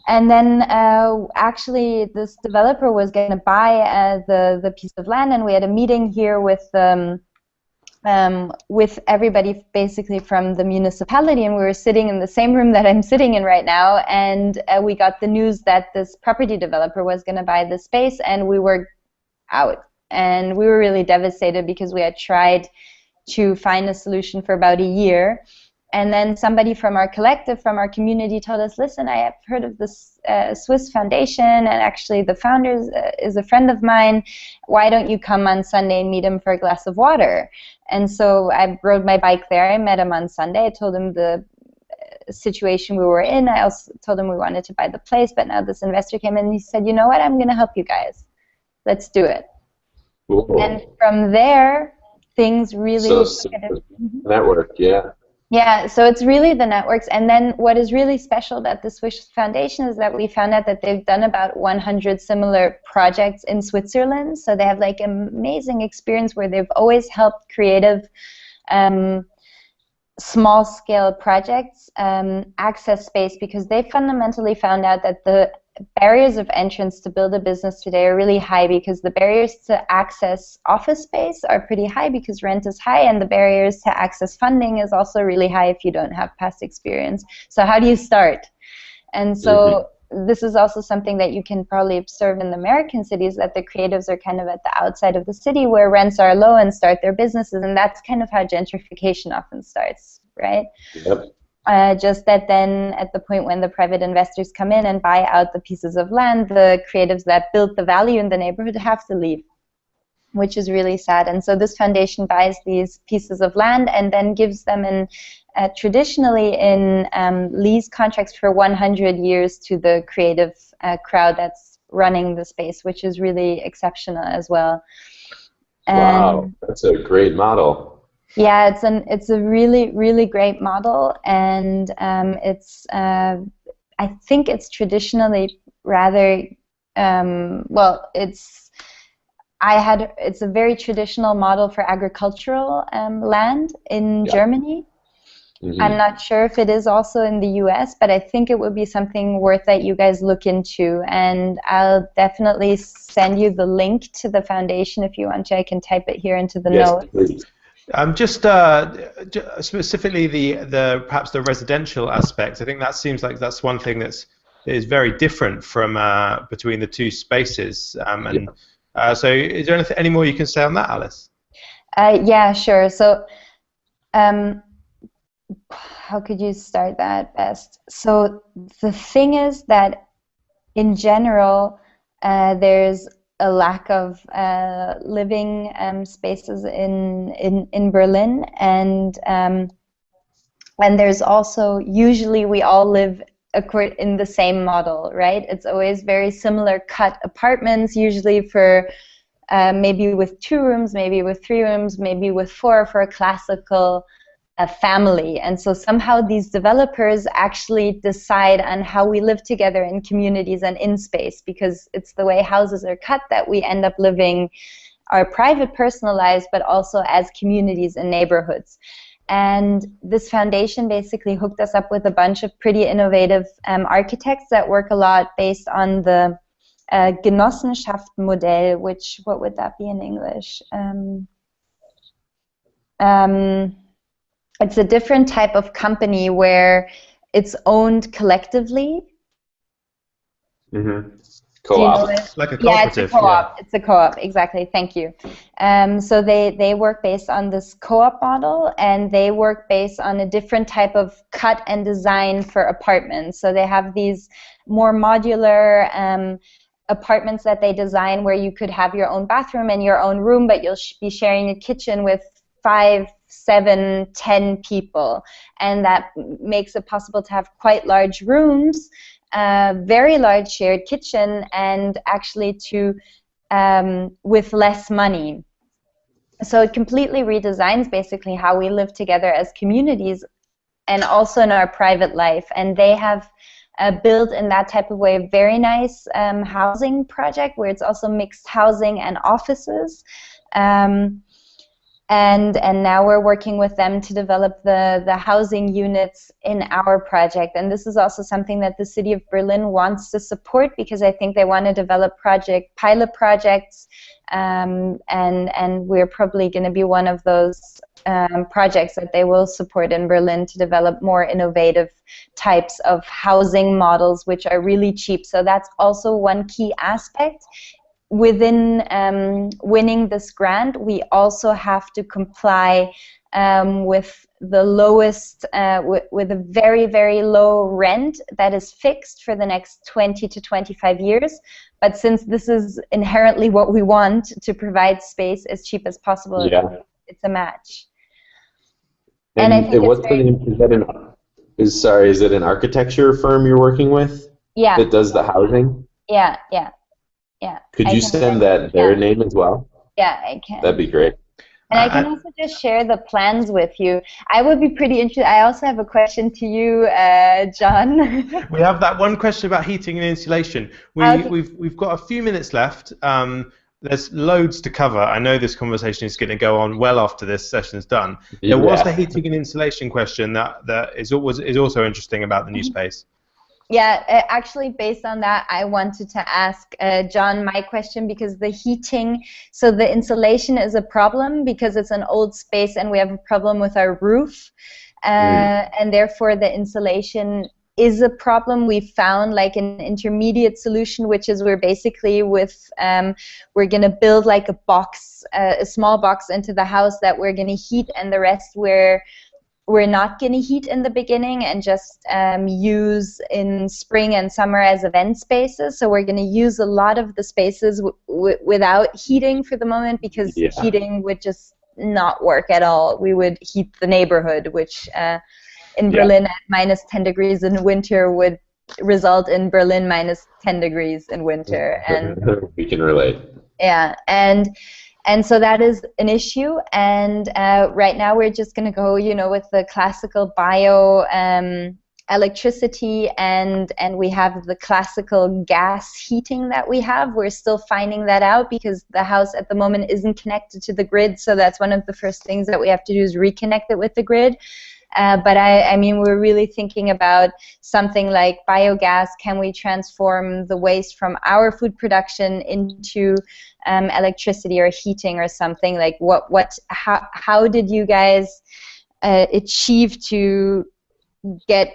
then actually this developer was going to buy the piece of land, and we had a meeting here with everybody basically from the municipality, and we were sitting in the same room that I'm sitting in right now, and we got the news that this property developer was going to buy the space, and we were out. And we were really devastated, because we had tried to find a solution for about a year. And then somebody from our collective, from our community, told us, listen, I have heard of this Swiss foundation, and actually the founder is a friend of mine. Why don't you come on Sunday and meet him for a glass of water? And so I rode my bike there. I met him on Sunday. I told him the situation we were in. I also told him we wanted to buy the place, but now this investor came in and he said, you know what, I'm going to help you guys. Let's do it. Ooh. And from there, things really... So network, yeah. Yeah, so it's really the networks. And then what is really special about the Swiss Foundation is that we found out that they've done about 100 similar projects in Switzerland. So they have like amazing experience where they've always helped creative small-scale projects access space, because they fundamentally found out that the barriers of entrance to build a business today are really high, because the barriers to access office space are pretty high because rent is high, and the barriers to access funding is also really high if you don't have past experience. So how do you start? And so this is also something that you can probably observe in the American cities, that the creatives are kind of at the outside of the city where rents are low and start their businesses, and that's kind of how gentrification often starts, right? Yep. Just that then at the point when the private investors come in and buy out the pieces of land, the creatives that built the value in the neighborhood have to leave, which is really sad. And so this foundation buys these pieces of land and then gives them traditionally in lease contracts for 100 years to the creative crowd that's running the space, which is really exceptional as well. Wow, that's a great model. Yeah, it's a really, really great model, and I think it's traditionally rather it's a very traditional model for agricultural land in Germany. I'm not sure if it is also in the US, but I think it would be something worth that you guys look into, and I'll definitely send you the link to the foundation if you want to. I can type it here into the notes. Please. Just specifically perhaps the residential aspect. I think that seems like that's one thing that is very different from between the two spaces. So, is there any more you can say on that, Alice? Yeah, sure. So, how could you start that best? So the thing is that in general, There's a lack of living spaces in Berlin, and there's also, usually we all live in the same model, right? It's always very similar cut apartments, usually for maybe with 2 rooms, maybe with 3 rooms, maybe with 4 for a classical family. And so somehow these developers actually decide on how we live together in communities and in space, because it's the way houses are cut that we end up living our private personal lives, but also as communities and neighborhoods. And this foundation basically hooked us up with a bunch of pretty innovative architects that work a lot based on the Genossenschaftsmodell, which, what would that be in English? It's a different type of company where it's owned collectively. Mm-hmm. Co-op. Like a cooperative. Yeah, it's a co-op. Yeah. It's a co-op, exactly. Thank you. So they work based on this co-op model, and they work based on a different type of cut and design for apartments. So they have these more modular apartments that they design where you could have your own bathroom and your own room, but you'll be sharing a kitchen with 5, 7, 10 people. And that makes it possible to have quite large rooms, very large shared kitchen, and actually to with less money. So it completely redesigns basically how we live together as communities and also in our private life. And they have built in that type of way a very nice housing project where it's also mixed housing and offices. And now we're working with them to develop the housing units in our project. And this is also something that the city of Berlin wants to support, because I think they want to develop pilot projects, and we're probably going to be one of those projects that they will support in Berlin to develop more innovative types of housing models, which are really cheap. So that's also one key aspect. Within winning this grant, we also have to comply with the lowest, with a very, very low rent that is fixed for the next 20 to 25 years. But since this is inherently what we want, to provide space as cheap as possible, yeah, it's a match. And I think what's the name? Is it an architecture firm you're working with? Yeah. That does the housing? Yeah, yeah. Yeah. Could you send their name as well? Yeah, I can. That'd be great. And I can also just share the plans with you. I would be pretty interested. I also have a question to you, John. We have that one question about heating and insulation. We've got a few minutes left. There's loads to cover. I know this conversation is going to go on well after this session is done. There was the heating and insulation question that is also interesting about the new space. Yeah, actually, based on that, I wanted to ask John my question, because the heating, so the insulation is a problem because it's an old space and we have a problem with our roof, and therefore the insulation is a problem. We found like an intermediate solution, which is we're basically we're going to build like a box, a small box into the house that we're going to heat, and the rest we're not going to heat in the beginning and just use in spring and summer as event spaces. So we're going to use a lot of the spaces without heating for the moment, because heating would just not work at all. We would heat the neighborhood, which in Berlin at -10 degrees in winter would result in Berlin -10 degrees in winter. And we can relate. Yeah, and so that is an issue, and right now we're just going to go, with the classical bio electricity, and we have the classical gas heating that we have. We're still finding that out because the house at the moment isn't connected to the grid, so that's one of the first things that we have to do is reconnect it with the grid. But I mean, we're really thinking about something like biogas. Can we transform the waste from our food production into electricity or heating or something? Like how did you guys achieve to get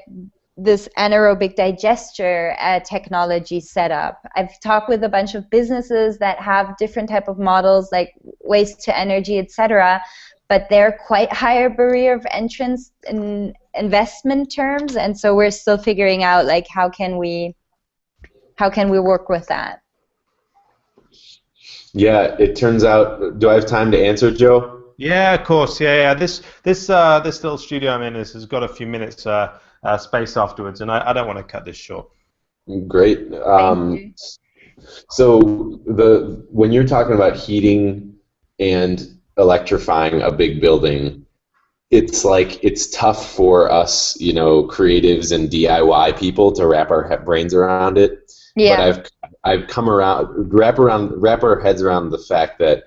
this anaerobic digester technology set up? I've talked with a bunch of businesses that have different type of models, like waste to energy, etc., but they're quite higher barrier of entrance in investment terms, and so we're still figuring out like how can we work with that. Yeah, it turns out. Do I have time to answer, Joe? Yeah, of course. Yeah. This little studio I'm in has got a few minutes space afterwards, and I don't want to cut this short. Great. Thank you. So when you're talking about heating and electrifying a big building, it's like it's tough for us, creatives and DIY people to wrap our brains around it. But Yeah. I've come around, wrap our heads around the fact that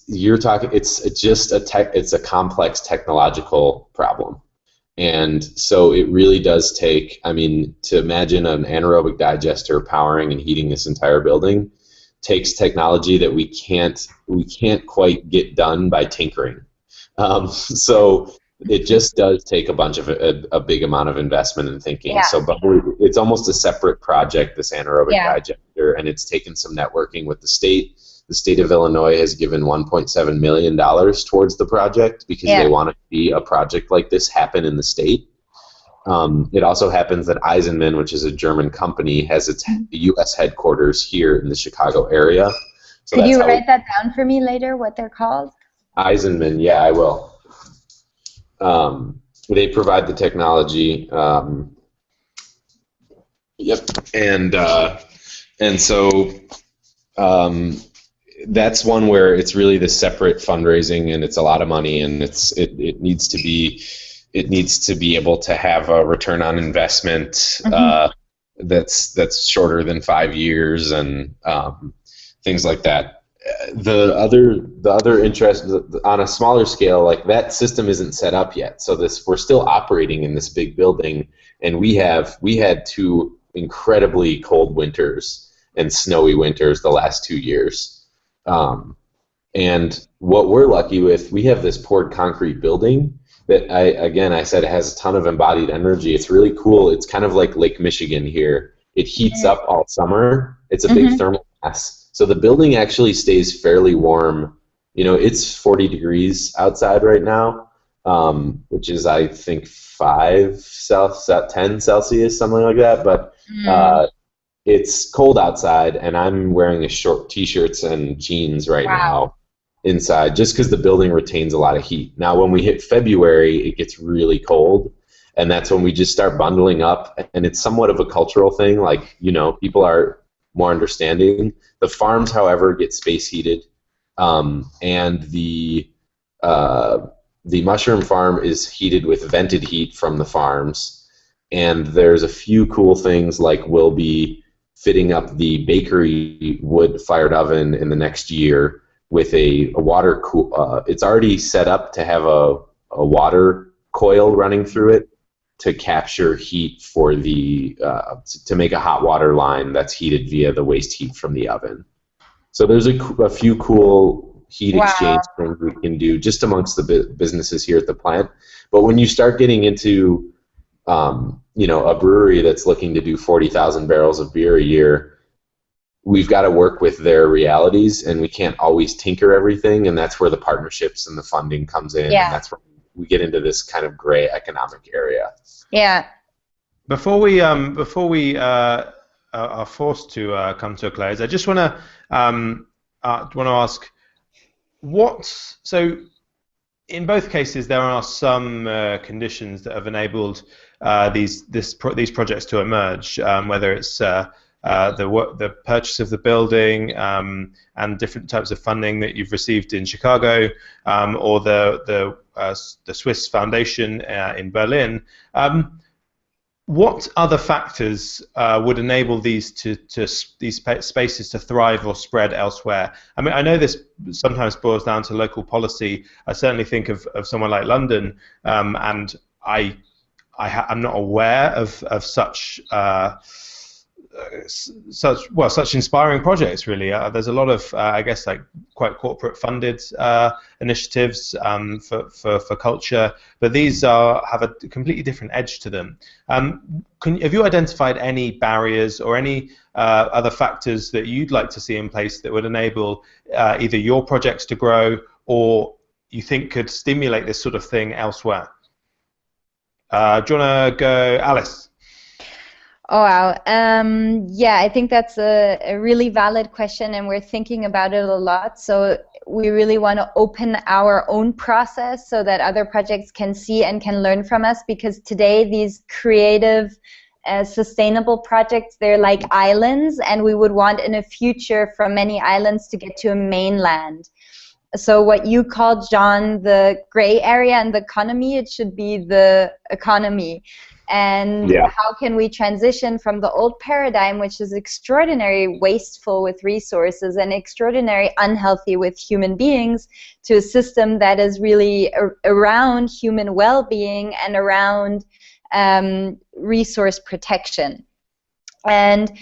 you're talking. It's just it's a complex technological problem. And so it really does take, I mean, to imagine an anaerobic digester powering and heating this entire building takes technology that we can't quite get done by tinkering. So it just does take a bunch of a big amount of investment and thinking. Yeah. So, but it's almost a separate project, this anaerobic Yeah. digester, and it's taken some networking with the state. The state of Illinois has given $1.7 million towards the project because Yeah. they want to see a project like this happen in the state. It also happens that Eisenman, which is a German company, has its U.S. headquarters here in the Chicago area. So Could that's you how write that down for me later, what they're called? Eisenman, yeah, I will. They provide the technology. Yep, and so that's one where it's really the separate fundraising, and it's a lot of money, and it needs to be able to have a return on investment that's shorter than 5 years, and things like that. The other interest on a smaller scale, like that system isn't set up yet. So we're still operating in this big building, and we had 2 incredibly cold winters and snowy winters the last 2 years. And what we're lucky with, we have this poured concrete building that I said it has a ton of embodied energy. It's really cool. It's kind of like Lake Michigan here. It heats up all summer. It's a big thermal mass. So the building actually stays fairly warm. It's 40 degrees outside right now, which is, I think, 10 Celsius, something like that. But it's cold outside, and I'm wearing a short t-shirts and jeans right now inside, just because the building retains a lot of heat. Now, when we hit February, it gets really cold, and that's when we just start bundling up, and it's somewhat of a cultural thing. Like, people are more understanding. The farms, however, get space heated, and the mushroom farm is heated with vented heat from the farms. And there's a few cool things, like we'll be fitting up the bakery wood-fired oven in the next year with a water it's already set up to have a water coil running through it to capture heat for to make a hot water line that's heated via the waste heat from the oven. So there's a few cool heat exchange things we can do just amongst the businesses here at the plant. But when you start getting into a brewery that's looking to do 40,000 barrels of beer a year, we've got to work with their realities, and we can't always tinker everything, and that's where the partnerships and the funding comes in, and that's where we get into this kind of gray economic area. Yeah. Before we are forced to come to a close, I just want to ask so in both cases there are some conditions that have enabled these projects to emerge, whether it's the purchase of the building and different types of funding that you've received in Chicago, or the Swiss Foundation in Berlin. What other factors would enable these spaces to thrive or spread elsewhere? I mean, I know this sometimes boils down to local policy. I certainly think of someone like London, and I'm not aware of such inspiring projects, really. There's a lot of, I guess, like quite corporate-funded initiatives for culture, but these have a completely different edge to them. Have you identified any barriers or any other factors that you'd like to see in place that would enable either your projects to grow or you think could stimulate this sort of thing elsewhere? Do you want to go, Alice? Oh, wow. Yeah, I think that's a really valid question, and we're thinking about it a lot. So we really want to open our own process so that other projects can see and can learn from us, because today these creative, sustainable projects, they're like islands, and we would want in a future from many islands to get to a mainland. So what you called, John, the gray area and the economy, it should be the economy. And how can we transition from the old paradigm, which is extraordinarily wasteful with resources and extraordinary unhealthy with human beings, to a system that is really around human well-being and around resource protection. And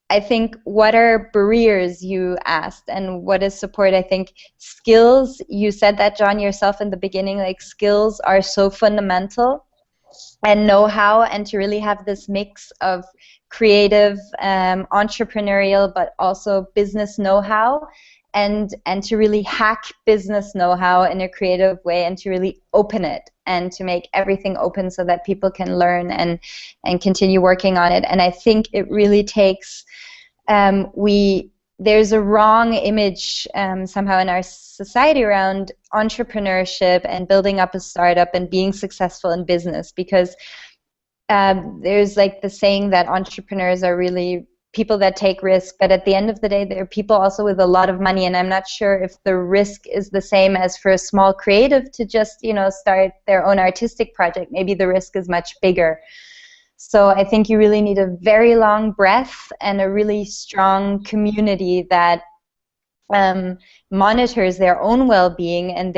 I think, what are barriers, you asked, and what is support? I think skills, you said that, John, yourself in the beginning, like skills are so fundamental, and know-how, and to really have this mix of creative, entrepreneurial, but also business know-how, and to really hack business know-how in a creative way, and to really open it, and to make everything open so that people can learn and continue working on it. And I think it really takes, there's a wrong image somehow in our society around entrepreneurship and building up a startup and being successful in business, because there's like the saying that entrepreneurs are really people that take risks, but at the end of the day, they're people also with a lot of money, and I'm not sure if the risk is the same as for a small creative to just, you know, start their own artistic project. Maybe the risk is much bigger. So I think you really need a very long breath and a really strong community that monitors their own well-being and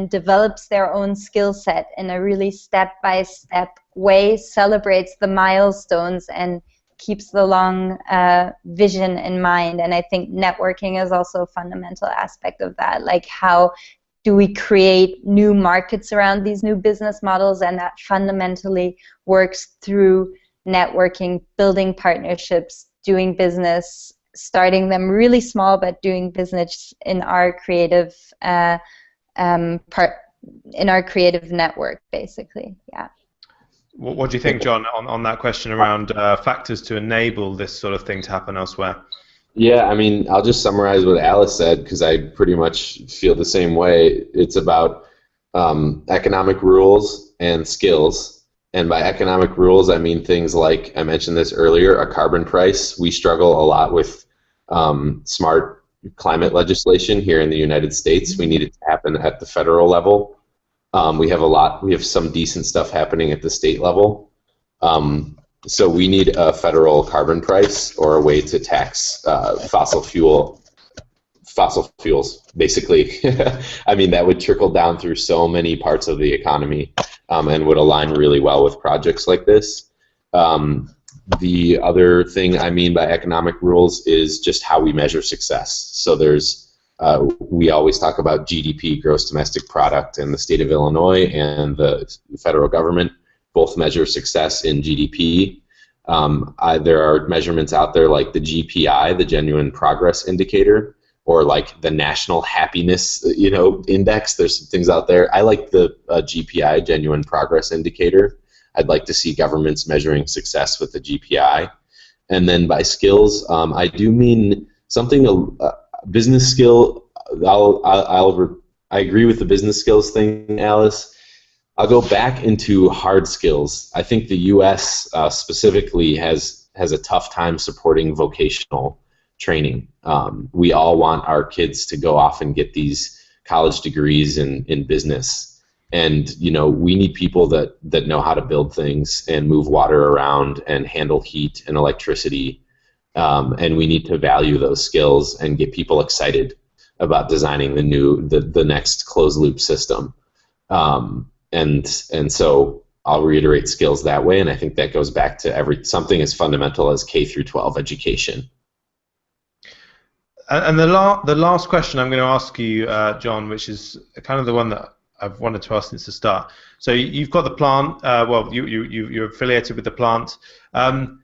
develops their own skill set in a really step-by-step way, celebrates the milestones, and keeps the long vision in mind. And I think networking is also a fundamental aspect of that. Like, how do we create new markets around these new business models? And that fundamentally works through networking, building partnerships, doing business, starting them really small, but doing business in our creative network, basically. Yeah. What do you think, John, on that question around factors to enable this sort of thing to happen elsewhere? Yeah, I mean, I'll just summarize what Alice said, because I pretty much feel the same way. It's about economic rules and skills. And by economic rules, I mean things like, I mentioned this earlier, a carbon price. We struggle a lot with smart climate legislation here in the United States. We need it to happen at the federal level. We have some decent stuff happening at the state level. So we need a federal carbon price, or a way to tax fossil fuels, basically. I mean, that would trickle down through so many parts of the economy, and would align really well with projects like this. The other thing I mean by economic rules is just how we measure success. So we always talk about GDP, gross domestic product, and the state of Illinois and the federal government both measure success in GDP. There are measurements out there like the GPI, the Genuine Progress Indicator, or like the National Happiness, Index. There's some things out there. I like the GPI, Genuine Progress Indicator. I'd like to see governments measuring success with the GPI. And then by skills, I do mean something, business skill. I agree with the business skills thing, Alice. I'll go back into hard skills. I think the U.S. Specifically has a tough time supporting vocational training. We all want our kids to go off and get these college degrees in business, and we need people that know how to build things and move water around and handle heat and electricity, and we need to value those skills and get people excited about designing the next closed loop system. And so I'll reiterate skills that way, and I think that goes back to something as fundamental as K through 12 education. And the last question I'm going to ask you, John, which is kind of the one that I've wanted to ask since the start. So you've got the plant. You're affiliated with the plant.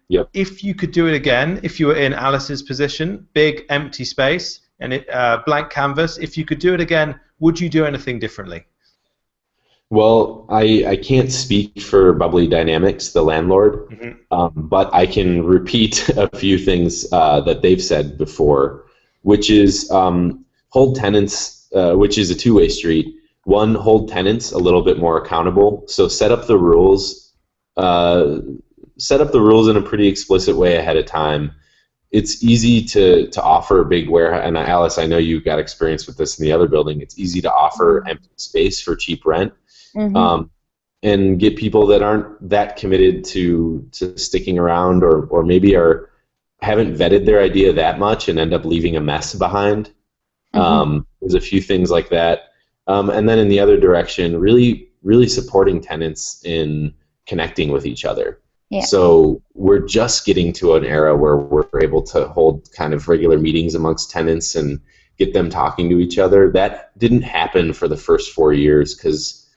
Yep. If you could do it again, if you were in Alice's position, big empty space and blank canvas, if you could do it again, would you do anything differently? Well, I can't speak for Bubbly Dynamics, the landlord, but I can repeat a few things that they've said before, which is hold tenants, which is a two-way street. One, hold tenants a little bit more accountable. So set up the rules in a pretty explicit way ahead of time. It's easy to offer a big warehouse, and Alice, I know you got experience with this in the other building. It's easy to offer empty space for cheap rent, and get people that aren't that committed to sticking around, or maybe haven't vetted their idea that much and end up leaving a mess behind. There's a few things like that. And then in the other direction, really supporting tenants in connecting with each other. Yeah. So we're just getting to an era where we're able to hold kind of regular meetings amongst tenants and get them talking to each other. That didn't happen for the first 4 years because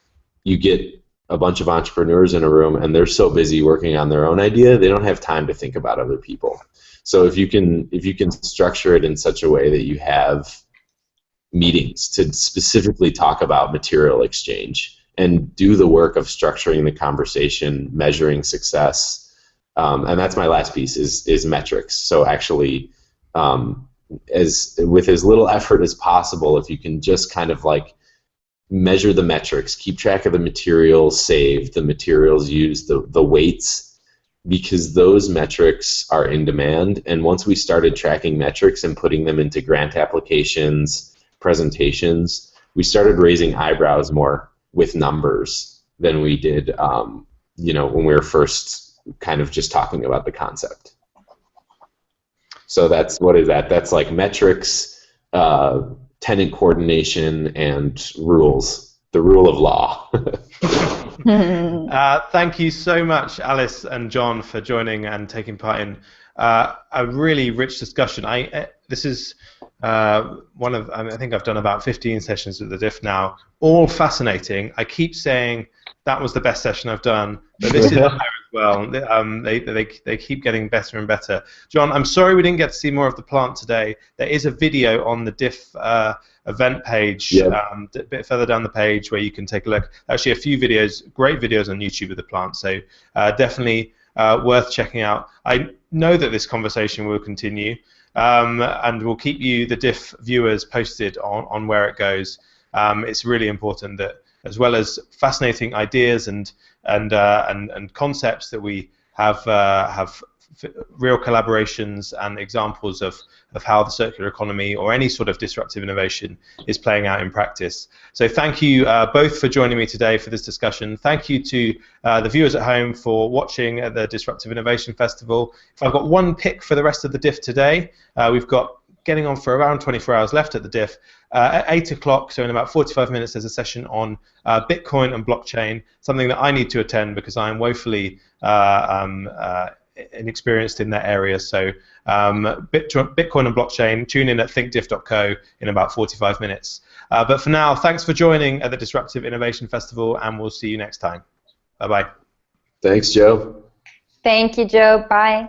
you get a bunch of entrepreneurs in a room and they're so busy working on their own idea, they don't have time to think about other people. So if you can structure it in such a way that you have meetings to specifically talk about material exchange and do the work of structuring the conversation, measuring success, and that's my last piece is metrics. So actually, with as little effort as possible, if you can just kind of like measure the metrics, keep track of the materials saved, the materials used, the weights, because those metrics are in demand. And once we started tracking metrics and putting them into grant applications, presentations, we started raising eyebrows more with numbers than we did, when we were first kind of just talking about the concept. So what is that? That's like metrics, tenant coordination, and rules. The rule of law. Thank you so much, Alice and John, for joining and taking part in a really rich discussion. This is I think I've done about 15 sessions with the DIF now, all fascinating. I keep saying that was the best session I've done, but this is higher as well. They keep getting better and better. John, I'm sorry we didn't get to see more of the plant today. There is a video on the DIF event page, a bit further down the page, where you can take a look. Actually, a few videos, great videos on YouTube of the plant, so definitely worth checking out. I know that this conversation will continue, and we'll keep you, the DIF viewers, posted on where it goes. It's really important that, as well as fascinating ideas and concepts, that we have real collaborations and examples of how the circular economy or any sort of disruptive innovation is playing out in practice. So thank you both for joining me today for this discussion. Thank you to the viewers at home for watching the Disruptive Innovation Festival. If I've got one pick for the rest of the DIF today, we've got getting on for around 24 hours left at the DIF. At 8 o'clock, so in about 45 minutes, there's a session on Bitcoin and blockchain, something that I need to attend because I am woefully inexperienced in that area. So Bitcoin and blockchain, tune in at thinkdiff.co in about 45 minutes. But for now, thanks for joining at the Disruptive Innovation Festival, and we'll see you next time. Bye-bye. Thanks, Joe. Thank you, Joe. Bye.